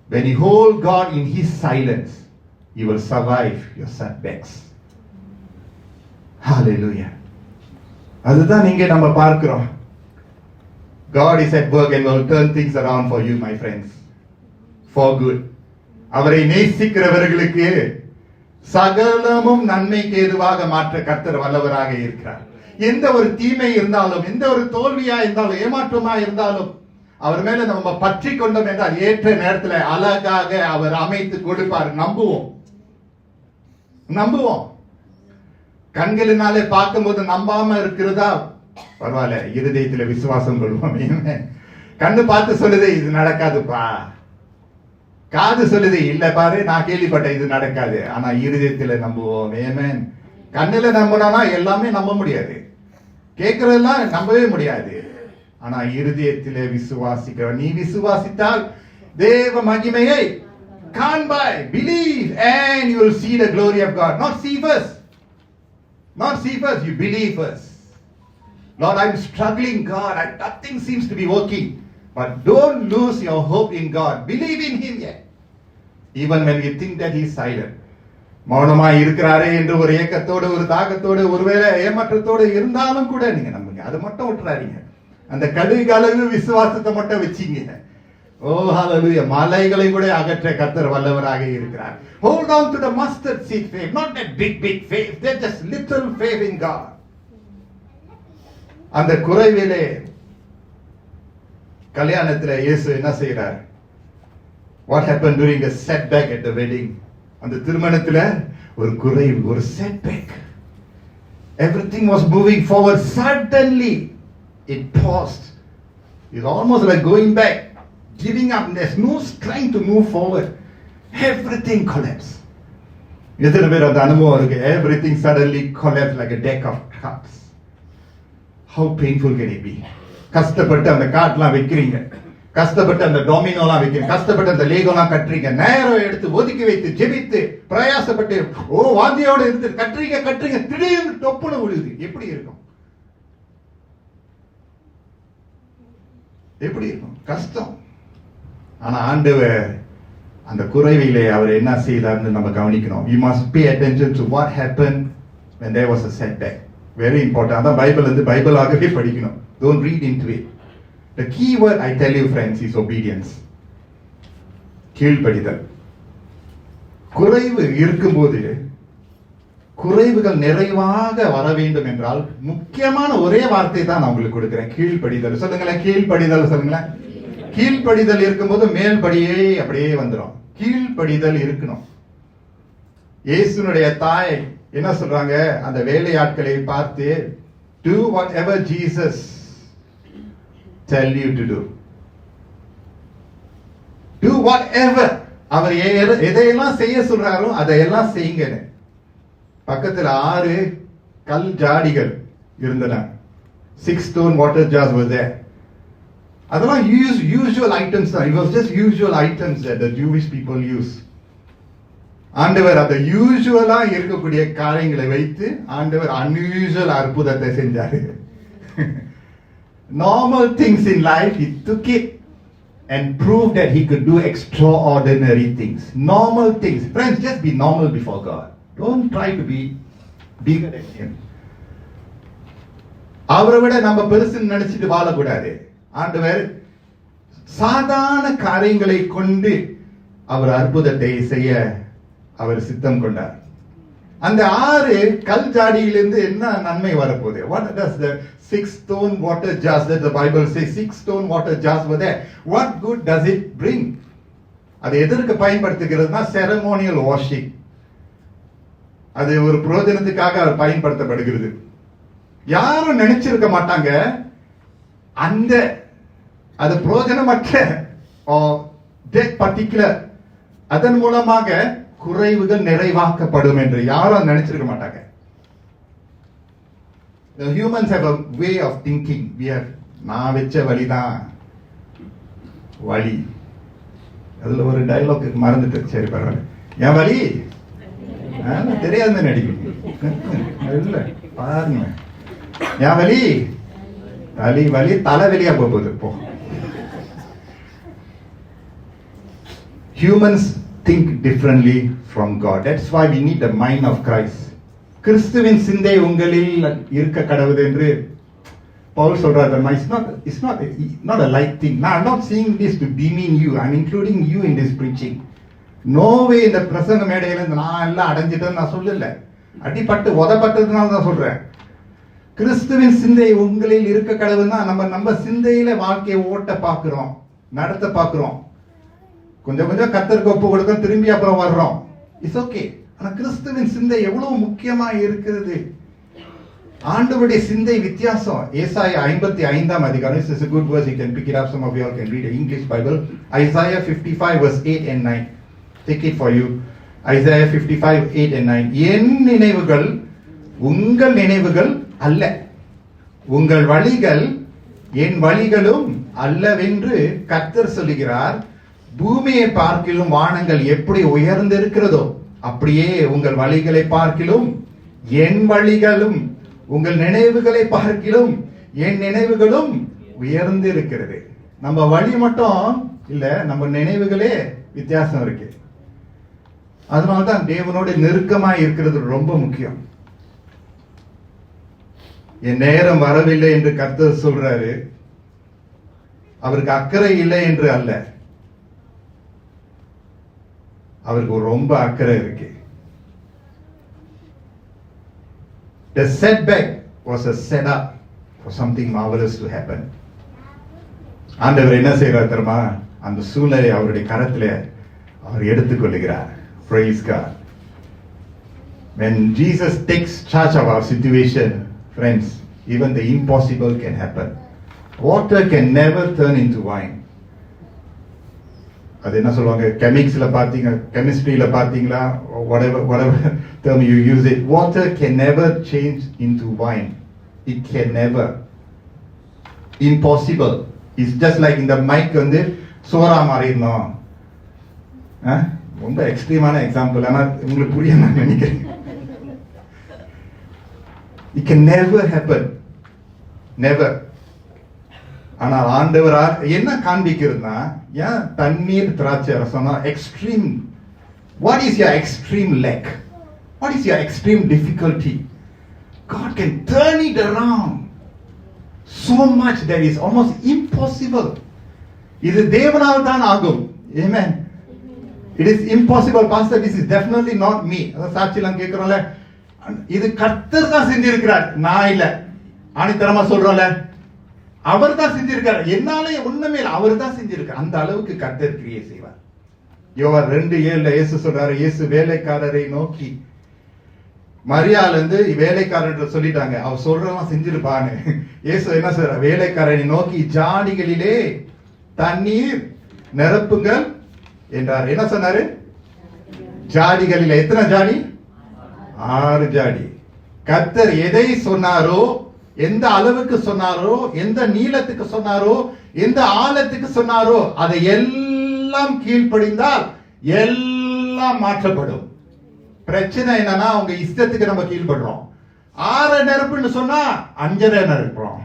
when you hold God in His silence, you will survive your setbacks. Hallelujah. அதுதான் இங்கே நம்ம பார்க்கிறோம். God is at work and will turn things around for you, my friends, for good. அவரை நேசிக்கிறவர்களுக்கு சகலமும் நன்மைக்கு ஏதுவாக மாற்ற கர்த்தர் வல்லவராக இருக்கிறார். எந்த ஒரு தீமை இருந்தாலும், எந்த ஒரு தோல்வியா இருந்தாலும், ஏமாற்றமா இருந்தாலும், அவர் மேல நம்ம பற்றி கொண்டோம் என்றால் ஏற்ற நேரத்தில் அழகாக அவர் அமைத்து கொடுப்பார். நம்புவோம். கண்களினாலே பார்க்கும்போது நம்பாம இருக்கிறதா பரவாயில்ல, இருதயத்துல விசுவாசம் கொள்வோம். கண்ணு பார்த்து சொல்லுது இது நடக்காதுப்பா, காது சொல்லுது இல்ல பாரு நான் கேள்விப்பட்டேன் இது நடக்காது, ஆனா இருதயத்துல நம்புவோம். ஏமேன். கண்ணுல நம்பினா எல்லாமே நம்ப முடியாது, கேட்கறதெல்லாம் நம்பவே முடியாது. ஆனா இருதயத்திலே விசுவாசிக்கிறோம். நீ விசுவாசித்தால் தேவ மகிமையை காண்பாய். Believe and you will see the glory of God. Not see first, you believe first. Lord, I'm struggling, God. Nothing seems to be working. But don't lose your hope in God. Believe in Him yet. Even when you think that He is silent. மௌனமா இருக்கிறாரே என்று ஒரு ஏக்கத்தோடு, ஒரு தாகத்தோடு, ஒருவேளை ஏமாற்றத்தோடு இருந்தாலும் கூட நீங்க நம்புங்க. அதை மட்டும் விட்டுறாதீங்க. அந்த கடுகளவு விசுவாசத்தை மட்டும் வச்சீங்க. ஓ ஹalleluya. மலைகளை கூட அகற்ற கர்த்தர் வல்லவராக இருக்கிறார். Hold on to the mustard seed faith, not that big faith. That's just little faith in God. அந்த குறைவிலே கல்யாணத்துல இயேசு என்ன செய்றார்? What happened during the setback at the wedding? அந்த திருமணத்துல ஒரு குறைவு, ஒரு setback. Everything was moving forward. Suddenly it paused. It's almost like going back, giving up. There's no strength to move forward. Everything collapsed. எத்தனை பேர் அந்த அனுபவம் இருக்கு? Everything suddenly collapsed like a deck of cards. How painful can it be? கஷ்டப்பட்டு அந்த கார்ட்லாம் வைக்கிறீங்க, கஷ்டப்பட்டு அந்த டொமினோலாம் வைக்கிறீங்க, கஷ்டப்பட்டு அந்த லேகோலாம் கட்டுறீங்க, நேரம் எடுத்து ஒதுக்கி வைத்து ஜெபித்து பிரயாசப்பட்டு வாந்தியோட இருந்து கட்டுறீங்க, திடீர்னு தொப்புன்னு விழுது. எப்படி இருக்கும்? கஷ்டம். ஆனா ஆண்டவர் அந்த குறைவிலே அவர் என்ன செய்தார்னு நம்ம கவனிக்கணும். We must pay attention to what happened when there was a setback. Very important. அதான் பைபிளாகவே படிக்கணும். Don't read into it. The key word I tell you friends is obedience. கீழ்ப்படிதல். குறைவு இருக்கும்போது குறைவுகள் நிறைவாக வர வேண்டும் என்றால் முக்கியமான ஒரே வார்த்தை தான் நான் உங்களுக்கு கொடுக்கிறேன், கீழ்ப்படிதல். சொல்லுங்களேன், கீழ்ப்படிதல் சொல்லுங்களேன். கீழ்ப்படிதல் இருக்கும்போது மேல்படியே அப்படியே வந்துடும். கீழ்ப்படிதல் இருக்கணும். இயேசுனுடைய தாய் என்ன சொல்றாங்க? அந்த வேலையாட்களை பார்த்து, do whatever Jesus tell you to do. Do whatever. அவர் எதையெல்லாம் செய்ய சொல்றாரோ அதையெல்லாம் செய்யுங்க. பக்கத்தில் 6 கல் ஜாடிகள் இருந்தன. 6 stone water jars were there. அதெல்லாம் usual items தான். It was just usual items that the Jewish people use. ஆண்டவர் அந்த யூசுவலா இருக்கக்கூடிய காரியங்களை வைத்து ஆண்டவர் unusual அற்புதத்தை செஞ்சாரு. Normal things in life, he took it and proved that he could do extraordinary things. Normal things. Friends, just be normal before God. Don't try to be bigger than him. அவரை விட நம்ம பெருசுன்னு நினைச்சிட்டு வாழக்கூடாது. ஆண்டவர் சாதாரண காரியங்களை கொண்டு அவர் அற்புதத்தை செய்ய அவர் சித்தம் கொண்டார். அந்த 6 கல் ஜாடியிலிருந்து என்ன நன்மை வரப்போகுது? What does the 6 stone water jars that the Bible says 6 stone water jars were there? What good does it bring? அது எதற்கு பயன்படுத்துகிறதுனா ceremonial washing. அது ஒரு பிரயோஜனத்துக்காக பயன்படுத்தப்படுகிறது. யாரும் நினைச்சிருக்க மாட்டாங்க அந்த அது பிரயோஜனமற்ற பர்டிகுலர் அதன் மூலமாக குறைவுகள் நிறைவாக்கப்படும் என்று யாரும் நினைச்சிருக்க மாட்டாங்க. The humans have a way of thinking. We have நான் வெச்ச வழிதான் வழி. அதுல ஒரு டயலாக் மறந்துட்டு, சரி பரவாயில்ல. என் வழி தெரியாத நடிக்கும் இல்ல, பாருங்க. என் வழி வழி தலை வெளியா போகுது. போ. Humans think differently from God. That's why we need the mind of Christ. கிறிஸ்துவின் சிந்தை உங்களில் இருக்க கடவுது என்று பவுல் சொல்றார். It's not a light thing. Now, I'm not saying this to demean you. I'm including you in this preaching. No way இந்த பிரசங்க மேடையில நான் எல்லாம் அடைஞ்சிட்டேன்னு நான் சொல்லல. அடிபட்டு உதப்பட்டதுனால தான் சொல்றேன். கிறிஸ்துவின் சிந்தை உங்களில் இருக்க கடவுதுன்னா நம்ம சிந்தையில வாழ்க்கையை ஓட்ட பாக்குறோம், நடத்த பாக்குறோம். கொஞ்சம் கர்த்தருக்கு ஒப்பு கொடுக்க திரும்பி அப்புறம் வர்றோம். It's okay. ஆனா கிறிஸ்துவின் சிந்தை எவ்வளவு முக்கியமா இருக்கிறது. ஆண்டவருடைய சிந்தை வித்தியாசம். ஏசாயா 55 அதிகாரம். This is a good verse. You can pick it up. Some of you all can read the English Bible. Isaiah 55 verse 8 and 9. Take it for you. Isaiah 55 8 and 9. என் நினைவுகள் உங்கள் நினைவுகள் அல்ல, உங்கள் வழிகள் என் வழிகளும் அல்லவென்று கர்த்தர் சொல்லுகிறார். பூமியை பார்க்கிலும் வானங்கள் எப்படி உயர்ந்திருக்கிறதோ அப்படியே உங்கள் வழிகளை பார்க்கிலும் என் வழிகளும், உங்கள் நினைவுகளை பார்க்கிலும் என் நினைவுகளும் உயர்ந்திருக்கிறது. நம்ம வழி மட்டும் இல்ல, நம்ம நினைவுகளே வித்தியாசம் இருக்கு. அதனால்தான் தேவனோட நெருக்கமாய் இருக்கிறது ரொம்ப முக்கியம். என் நேரம் வரவில்லை என்று கர்த்தர் சொல்றாரு. அவருக்கு அக்கறை இல்லை என்று அல்ல, அவருக்கு ரொம்ப அக்கறை இருக்கு. The setback was a setup for something marvelous to happen. ஆண்டவர் என்ன செய்யறார் தெரியுமா? அந்த சூழ்நிலை அவருடைய கரத்துல அவர் எடுத்துக்கொள்கிறார். Praise God. When Jesus takes charge of our situation, friends, even the impossible can happen. Water can never turn into wine. அது என்ன சொல்லுவாங்க, கெமிக்ஸ்ல பாத்தீங்க, கெமிஸ்ட்ரியில பாத்தீங்களா, whatever term you use it, water can never change into wine. It can never. Impossible. It's just like இந்த mic வந்து சோறா மாறிடணும். ரொம்ப எக்ஸ்ட்ரீமான example, ஆனா உங்களுக்கு புரிய நான் நினைக்கிறேன். It can never happen. Never. ஆனால் ஆண்டவர் என்ன காண்பிக்கிறதுனா, ஏன் தண்ணீர் திராட்சை ரசம்னா extreme. What is your extreme like? What is your extreme difficulty? God can turn it around so much that is almost impossible. இது தேவனால் தான் ஆகும். Amen. It is impossible, pastor. This is definitely not me. சாட்சிலாம் கேட்கிறோம்ல, இது கர்த்தர் தான் செஞ்சிருக்கிறார், நான் இல்ல. ஆணித்தரமா சொல்றோம்ல, அவர் தான் செஞ்சிருக்காரு, என்னால ஒண்ணுமே இல்லை, அவர் தான் செஞ்சிருக்காரு. அந்த அளவுக்கு கர்த்தர் கிரியை செய்வார். யோவான் 2:7 இயேசு சொல்றாரு, இயேசு வேலைக்காரரை நோக்கி, மரியாள் வந்து வேலைக்காரன் சொல்லிட்டாங்க, அவர் சொல்றதெல்லாம் செஞ்சிருப்பான்னு. இயேசு என்ன சொல்ற, வேலைக்காரனை நோக்கி ஜாடிகளிலே தண்ணீர் நிரப்புங்கள் என்றார். என்ன சொன்னாரு? ஜாடிகளிலே. எத்தனை ஜாடி? 6 ஜாடி. கர்த்தர் எதை சொன்னாரோ, எந்த அளவுக்கு சொன்னாரோ, எந்த நீளத்துக்கு சொன்னாரோ, எந்த ஆழத்துக்கு சொன்னாரோ, அதை எல்லாம் கீழ்ப்படிந்தால் எல்லாம் மாற்றப்படும். பிரச்சனை என்னன்னா, உங்க இஷ்டத்துக்கு நம்ம கீழ்படுறோம். 6 நெருப்புன்னு சொன்னா 5 நெருப்புறோம்.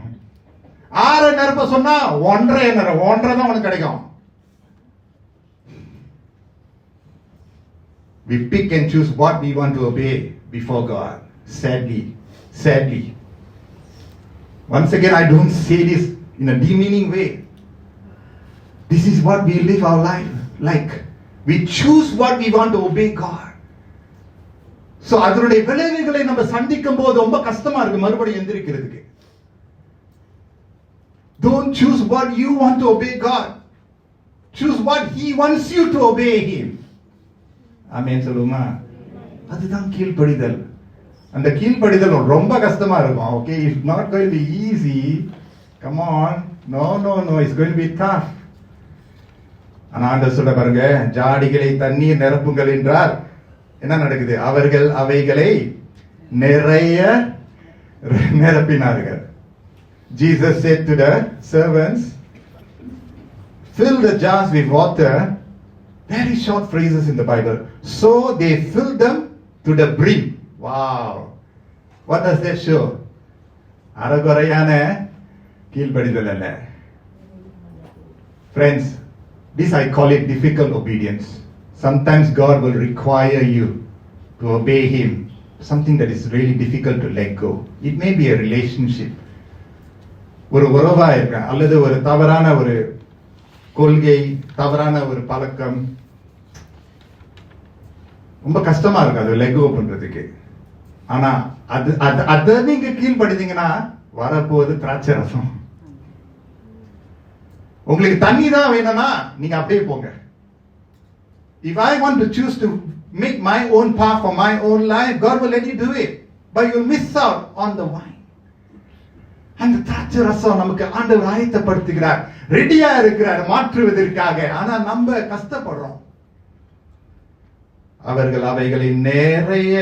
6 நெருப்ப சொன்னா 1.5 தான் உனக்கு கிடைக்கும். We pick and choose what we want to obey before God. Sadly. Once again, I don't say this in a demeaning way. This is what we live our life like. We choose what we want to obey God. So அதனுடைய விளைவுகளை நம்ம சந்திக்கும் போது ரொம்ப கஷ்டமா இருக்கு மறுபடியும் எந்திரிக்கிறதுக்கு. Don't choose what you want to obey God. Choose what He wants you to obey Him. ஆமென் சொல்லுமா? அதுதான் கீழ்ப்படிதல். அந்த கீழ்ப்படிதல் ரொம்ப கஷ்டமா இருக்கும். Okay, it's not going to be easy. Come on. No, it's going to be tough. ஆனா ஆண்டவர் சொல்ல பாருங்க, ஜாடிகளை தண்ணீர் நிரப்புங்கள் என்றார். என்ன நடக்குது? அவர்கள் அவைகளை நிறைய நிரப்பினார்கள். Jesus said to the servants, fill the jars with water. Very short phrases in the Bible. So they filled them to the brim. Wow. What does that show? அரகுறையான கீழ்ப்படிதல் அல்ல. Friends, this I call it difficult obedience. Sometimes God will require you to obey Him. Something that is really difficult to let go. It may be a relationship. ஒரு உறவா இருக்க, அல்லது ஒரு தவறான ஒரு கொள்கை, தவறான ஒரு பழக்கம், ரொம்ப கஷ்டமா இருக்கு அது லெக் கோ பண்றதுக்கு. ஆனா அது நீங்க கீழ்படுத்தீங்கன்னா வரப்போகுது திராட்சை ரசம். உங்களுக்கு தண்ணி தான் வேணும்னா நீங்க அப்படியே போங்க. If I want to choose to make my own path for my own life, God will let you do it, but you'll miss out on the wine. அந்த திராட்சை ரசம் நமக்கு ஆண்டவர் ஆயத்தப்படுத்துகிறார், ரெடியா இருக்கிறார் மாற்றுவதற்காக. ஆனா நம்ம கஷ்டப்படுறோம். அவர்கள் அவைகளை நிறைய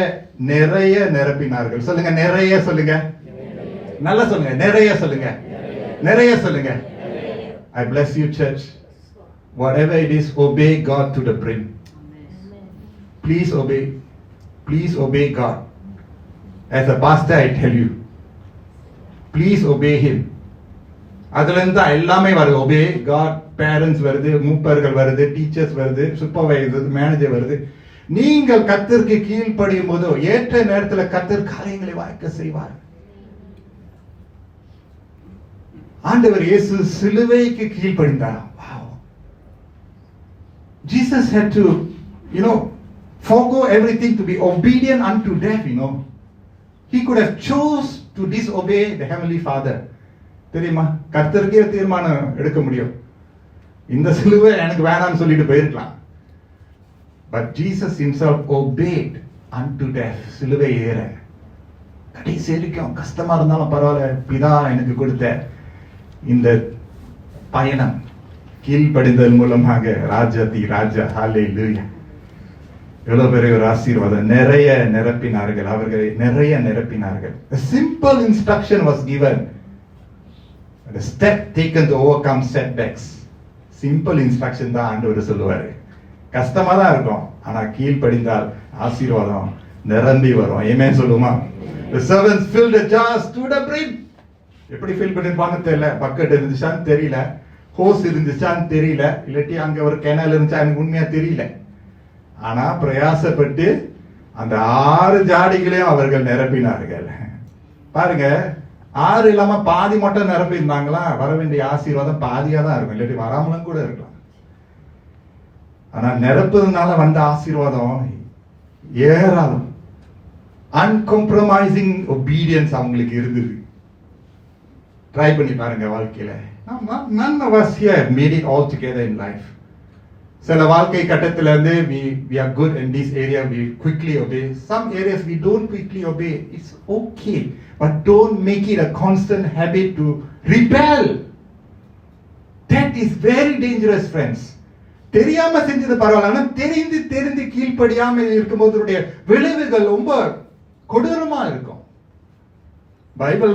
நிறைய நிரப்பினார்கள். சொல்லுங்க, நிறைய சொல்லுங்க, நல்லா சொல்லுங்க, நிறைய சொல்லுங்க, நிறைய சொல்லுங்க. I bless you, church. Whatever it is, obey God to the brim. Please obey. Please obey God. As a pastor, I tell you, please obey Him. அதுல இருந்து எல்லாமே வருது. obey God. parents வருது, மூப்பர்கள் வருது, டீச்சர்ஸ் வருது, சூப்பர்வைசர், மேனேஜர் வருது. நீங்கள் கர்த்தருக்கு கீழ்ப்படியும் போது ஏற்ற நேரத்தில் கர்த்தர் காரியங்களை வாய்க்க செய்வார். ஆண்டவர் இயேசு சிலுவைக்கு கீழ்ப்படிந்தார். Wow. Jesus had to, forgo everything to be obedient unto death, He could have chose to disobey the Heavenly Father. தெரியுமா? கர்த்தருக்கே தீர்மானம் எடுக்க முடியும். இந்த சிலுவை எனக்கு வேணாம்னு சொல்லிட்டு போயிருக்கலாம். But Jesus himself obeyed unto death. சிலுவை ஏற கடைசி வரைக்கும் கஷ்டமா இருந்தாலும் பரவாயில்ல, பிதா எனக்கு கொடுத்த இந்த பயணம் கீழ்ப்படிதல் மூலமாக ராஜாதி ராஜா, ஹல்லேலூயா. எவ்வளவு பெரிய ஒரு ஆசீர்வாதம். நிறைய நிரப்பினார்கள், அவர்களை நிறைய நிரப்பினார்கள். A simple instruction was given. The step taken to overcome setbacks. Simple instruction தான் ஆண்டவர் சொல்லுவாரு. கஷ்டமா தான் இருக்கும், ஆனா கீழ்ப்படிந்தால் ஆசீர்வாதம் நிரம்பி வரும். ஆமென் சொல்லுமா? The servants filled the jars to the brim. எப்படி ஃபில் பண்ணிருப்பாங்க தெரியல. பக்கெட் இருந்துச்சான்னு தெரியல, ஹோஸ் இருந்துச்சான்னு தெரியல, இல்லாட்டி அங்க ஒரு கேனல் இருந்துச்சா எனக்கு உண்மையா தெரியல. ஆனா பிரயாசப்பட்டு அந்த 6 ஜாடிகளையும் அவர்கள் நிரப்பினார்கள். பாருங்க, 6 இல்லாம பாதி மட்டும் நிரப்பி இருந்தாங்களா, வர வேண்டிய ஆசீர்வாதம் பாதியா தான் இருக்கும், இல்லாட்டி வராமலும் கூட இருக்கலாம். ஆனா நிரப்புறதுனால வந்த ஆசீர்வாதம் ஏராளம். அன்காம்ப்ரமைசிங் ஒபீடியன்ஸ் அவங்களுக்கு இருந்தது. ட்ரை பண்ணி பாருங்க வாழ்க்கையில. None of us here made it all together in life. சில வாழ்க்கை கட்டத்துல இருந்து we are good in this area, we quickly obey. Some areas we don't quickly obey. It's okay, but don't make it a constant habit to rebel. That is very dangerous, friends. தெரியாம செஞ்சது பரவாயில்ல, ஆனா தெரிந்து கீழ்ப்படியாம இருக்கும்போது விளைவுகள் ரொம்ப கொடூரமா இருக்கும். பைபிள்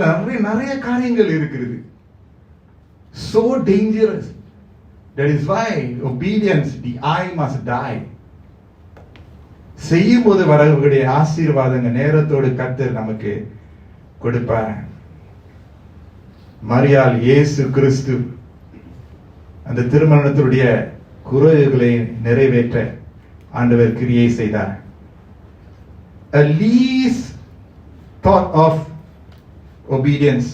நிறைய காரியங்கள் இருக்கிறது. So dangerous. That is why obedience, the I must die. செய்யும் போது வரக்கூடிய ஆசீர்வாதங்க நேரத்தோடு கர்த்தர் நமக்கு கொடுப்பார். மரியாள் இயேசு கிறிஸ்து அந்த திருமணத்தினுடைய குறைகளை நிறைவேற்ற ஆண்டவர் கிரியை செய்தார். A least thought of obedience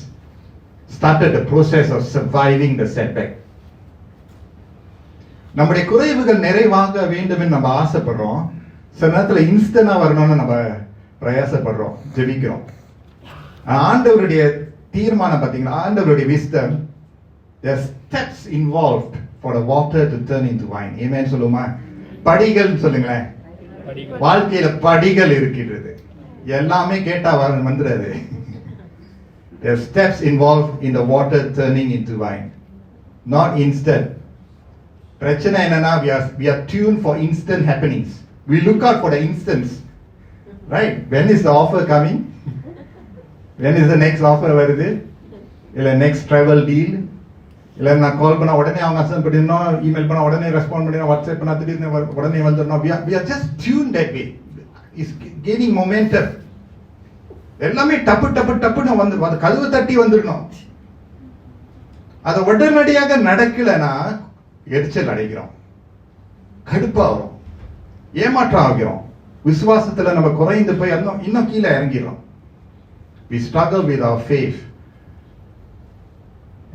started the process of surviving the setback. நம்முடைய குறைவுகள் நிறைவாக வேண்டும் என்று நம்ம ஆசைப்படுறோம். சில நேரத்தில் இன்ஸ்டன்டா வரணும்னு நம்ம பிரயாசப்படுறோம், ஜெபிக்கிறோம். ஆண்டவருடைய தீர்மானம் பார்த்தீங்கன்னா, ஆண்டவருடைய wisdom, there are steps involved for the water to turn into wine. Amen சொல்லுமா? படிகள் சொல்லுங்களேன். வாழ்க்கையில படிகள் இருக்கிறது. எல்லாமே கேட்டா வந்துடாது. There are steps involved in the water turning into wine, not instant. பிரச்சனை என்னன்னா, we are tuned for instant happenings. We look out for the instance, right? When is the offer coming? When is the next offer வருது? இல்ல next travel deal? இல்ல நான் கால் பண்ணா உடனே அவங்க அசன் பண்ணிடணும், இமெயில் பண்ணா உடனே ரெஸ்பாண்ட் பண்ணிடணும், வாட்ஸ்அப் பண்ணா திடீர்னு உடனே வந்துடணும். we are just tuned that way. It's gaining momentum. எல்லாமே டப்புன்னு வந்து அது கதவு தட்டி வந்துடணும். அது உடனடியாக நடக்கலன்னா எரிச்சல் அடைகிறோம், கடுப்பாகிறோம், ஏமாற்றம் ஆகிறோம், விசுவாசத்துல நம்ம குறைந்து போய் இன்னும் கீழே இறங்கிறோம். We struggle with our faith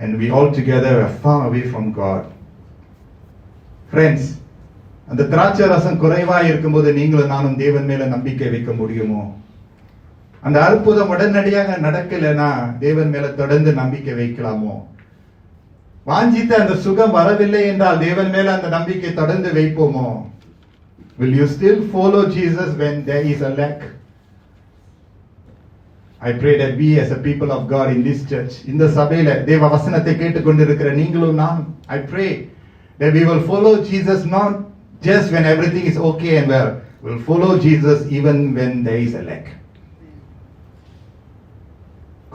and we altogether are far away from God. Friends, அந்த திராட்சை ரசம் குறைவா இருக்கும்போது நீங்களும் நானும் தேவன் மேல நம்பிக்கை வைக்க முடியுமோ? அந்த அற்புதம் உடனடியாக நடக்கலைன்னா தேவன் மேல தொடர்ந்து நம்பிக்கை வைக்கலாமோ? வாஞ்சித்த அந்த சுகம் வரவில்லை என்றால் தேவன் மேல அந்த நம்பிக்கை தொடர்ந்து வைப்போமோ? Will you still follow Jesus when there is a lack? I pray that we as a people of God in this church, இந்த சபையில தேவ வசனத்தை கேட்டுக்கொண்டிருக்கிற நீங்களும் நான், I pray that we will follow Jesus not just when everything is okay and well. We'll follow Jesus even when there is a lack.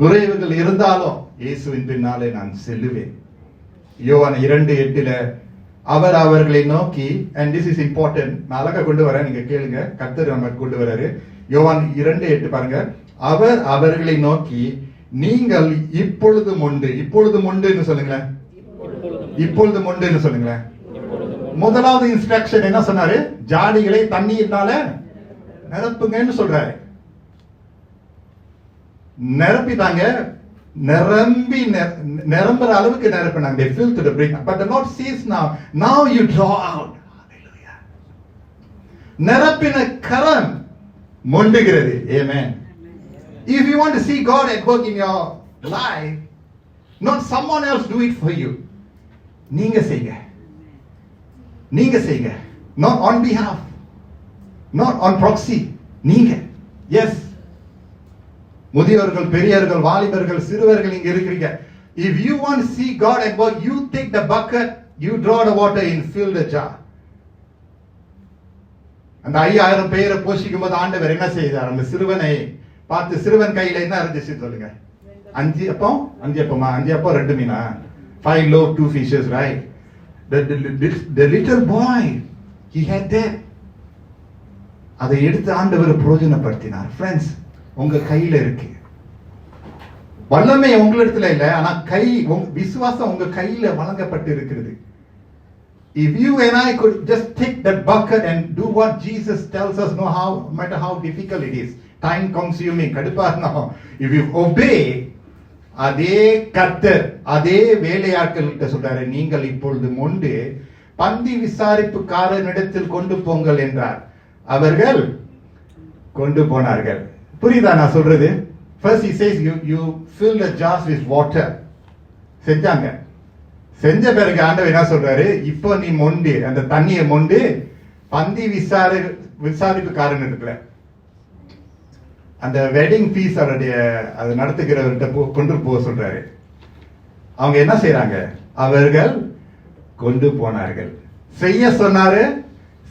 குறைவுகள் இருந்தாலும் இயேசுவின் பின்னாலே நான் செல்லுவேன். யோவான் 2:8 அவர் அவர்களை நோக்கி, and this is important, நான் அழகா கொண்டு வரேன், நீங்க கேளுங்க, கர்த்தர் நம்ம கொண்டு வராரு. யோவான் 2:8 பாருங்க. அவர் அவர்களை நோக்கி, நீங்கள் இப்பொழுதும் உண்டுன்னு சொல்லுங்களேன். இப்பொழுதும் உண்டுன்னு சொல்லுங்களேன். முதலாவது இன்ஸ்ட்ரக்ஷன் என்ன சொன்னாரு? ஜாடிகளை தண்ணீர்னால நிரப்புங்கன்னு சொல்றாரு. நிரப்பிட்டாங்க, நிரம்புற அளவுக்கு நிரப்பினாங்க. They filled to the brim. But the Lord says now you draw out. Hallelujah. நிரப்பின garam மொண்டுகிறது. Amen. If you want to see God at work in your life, not someone else do it for you. நீங்க செய்யுங்க. Not on behalf, not on proxy. நீங்க. Yes. முதியோர்கள், பெரியவர்கள், வாலிபர்கள், சிறுவர்கள் இங்க இருக்கிறீங்க. If you want to see God at work, you take the bucket, you draw the water in, fill the jar. அந்த 5000 பேரை போஷிக்கும் போது ஆண்டவர் என்ன செய்தார்? அந்த சிறுவனை பார்த்து, சிறுவன் கையில என்ன இருந்துச்சு சொல்லுங்க? 5 அப்பம் 2 Meena? 5 loaves, 2 fishes, right? The little boy, he had that. அதை எடுத்து ஆண்டவர் பிரயோஜனப்படுத்தினார். ஃப்ரெண்ட்ஸ், உங்க கையில இருக்கு. வல்லமை உங்களிடத்துல இல்ல, ஆனா விசுவாசம் உங்க கையில வழங்கப்பட்டு இருக்கிறது. If you and I could just take that bucket and do what Jesus tells us, no matter how difficult it is, time consuming, கடுப்பா இருந்தாலும், if you obey, அதே கர்த்தர் அதே வேலையாட்கள்கிட்ட சொல்றாரு, நீங்கள் இப்பொழுது மொண்டு பந்தி விசாரிப்புக்காரனிடத்தில் கொண்டு போங்கள் என்றார். அவர்கள் கொண்டு போனார்கள். புரியுதா நான் சொல்றது? First he says you fill the jars with water. செஞ்சாங்க. செஞ்ச பிறகு ஆண்டவர் என்ன சொல்றாரு? இப்போ நீ மொண்டு, அந்த தண்ணியை மொண்டு பந்தி விசாரிப்புக்காரன் இருக்குல்ல, அந்த வெட்டிங் ஃபீஸ் அதை நடத்துகிறவர்கிட்ட கொண்டு போக சொல்றாரு. அவங்க என்ன செய்யறாங்க? அவர்கள் கொண்டு போனார்கள். செய்ய சொன்னாரு,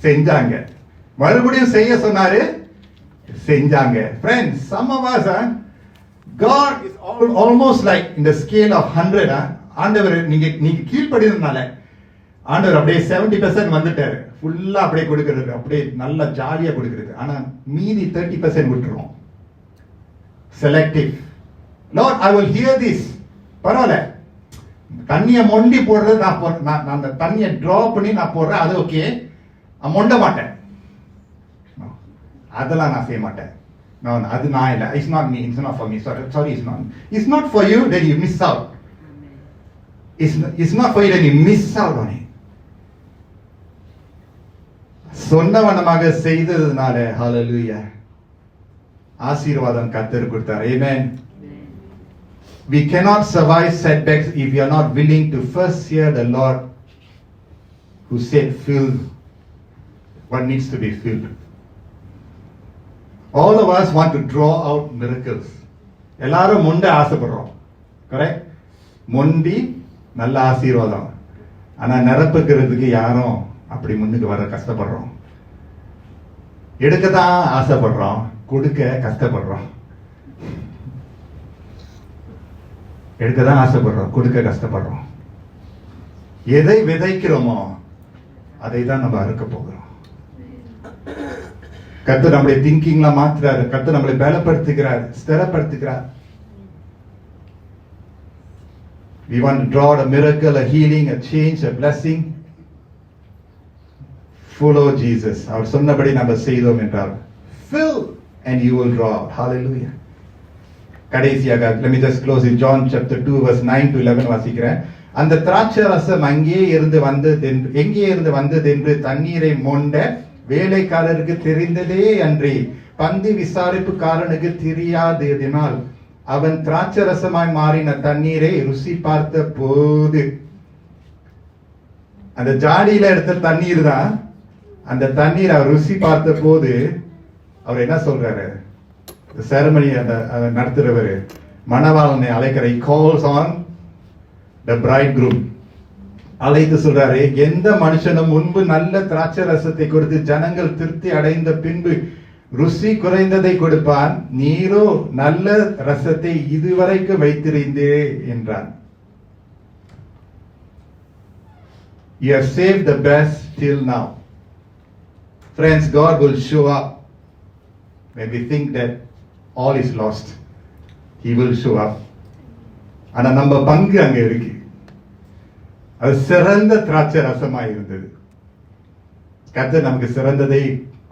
செஞ்சாங்க. மறுபடியும் செய்ய சொன்னாரு, செஞ்சாங்க. Friends, some of us, God is almost like in the scale of 100. ஆண்டவர் நீங்க கீழ்ப்படினால ஆண்டவர் அப்படியே 70% வந்துட்டாரு. ஃபுல்லா அப்படியே கொடுக்கிறது, அப்படியே நல்லா ஜாலியா கொடுக்கிறது. ஆனா மீதி 30% விட்டுறோம். Selective. Lord, I will hear this. பரவாயில்ல, தண்ணியை மொண்டி போடுறது நான் அந்த தண்ணியை டிரா பண்ணி நான் போடுறேன், அது ஓகே. மொண்ட மாட்டேன், அதெல்லாம் நான் செய்ய மாட்டேன். அது நான் இல்லை. It's not me, it's not for me. Sorry, it's not for you, then you miss out. It's not for you, then you miss out on it. சொன்னவனமாக செய்ததுனால, ஹalleluya. ஆசீர்வாதம் கர்த்தர் கொடுத்தார். Amen. We cannot survive setbacks if we are not willing to first hear the Lord who said fill what needs to be filled. All of us want to draw out miracles. எல்லாரும் முண்ட ஆசைப்படுறோம். Correct? முண்டி நல்ல ஆசீர்வாதம். ஆனா நிரப்புக்கிறதுக்கு யாரும் அப்படி முன்னுக்கு வர கஷ்டப்படுறோம். எடுக்கத்தான் ஆசைப்படுறோம், கொடுக்க கஷ்டப்படுறோம். எடுக்கதான் ஆசைப்படுறோம், கொடுக்க கஷ்டப்படுறோம். எதை விதைக்கிறோமோ அதை தான் நம்ம அறுக்க போகிறோம். கர்த்தர் நம்முடைய திங்கிங்ல மாத்துறாரு. கர்த்தர் நம்மளை பலப்படுத்துகிறார், ஸ்திரப்படுத்துகிறார். We want to draw a miracle, a healing, a change, a blessing. Follow Jesus. அவர் சொன்னபடி நம்ம செய்தோம் என்றால் fill and you will draw out. Hallelujah. கடைசியாக let me just close in John chapter 2 verse 9 to 11 வாசிக்கிறேன். அந்த திராட்சை ரசம் எங்கே இருந்து வந்தது என்று தண்ணீரை மொண்ட வேலைக்காரருக்கு தெரிந்ததே அன்றி பந்தி விசாரிப்புக்காரனுக்கு தெரியாததினால் அவன் திராட்சை ரசமாய் மாறின தண்ணீரை ருசி பார்த்த போது, அந்த ஜாடியில எடுத்த தண்ணீர் தான், அந்த தண்ணீர் அவர் ருசி பார்த்த போது அவர் என்ன சொல்றாரு? செரமனி நடத்துறவர் மணவாளனை அழைக்கிற calls on the bridegroom. அழைத்து சொல்றாரு, எந்த மனுஷனும் முன்பு நல்ல திராட்சை ரசத்தை கொடுத்து ஜனங்கள் திருப்தி அடைந்த பின்பு ருசி குறைந்ததை கொடுப்பான், நீரோ நல்ல ரசத்தை இதுவரைக்கும் வைத்திருந்தே என்றான். You have saved the best till now. Friends, God will show up when we think that all is lost. He will show up. ஆனா நம்ம பங்கு அங்க இருக்கு. அது சிறந்த திராட்சை ரசமா இருந்தது. கர்த்தர் நமக்கு சிறந்ததை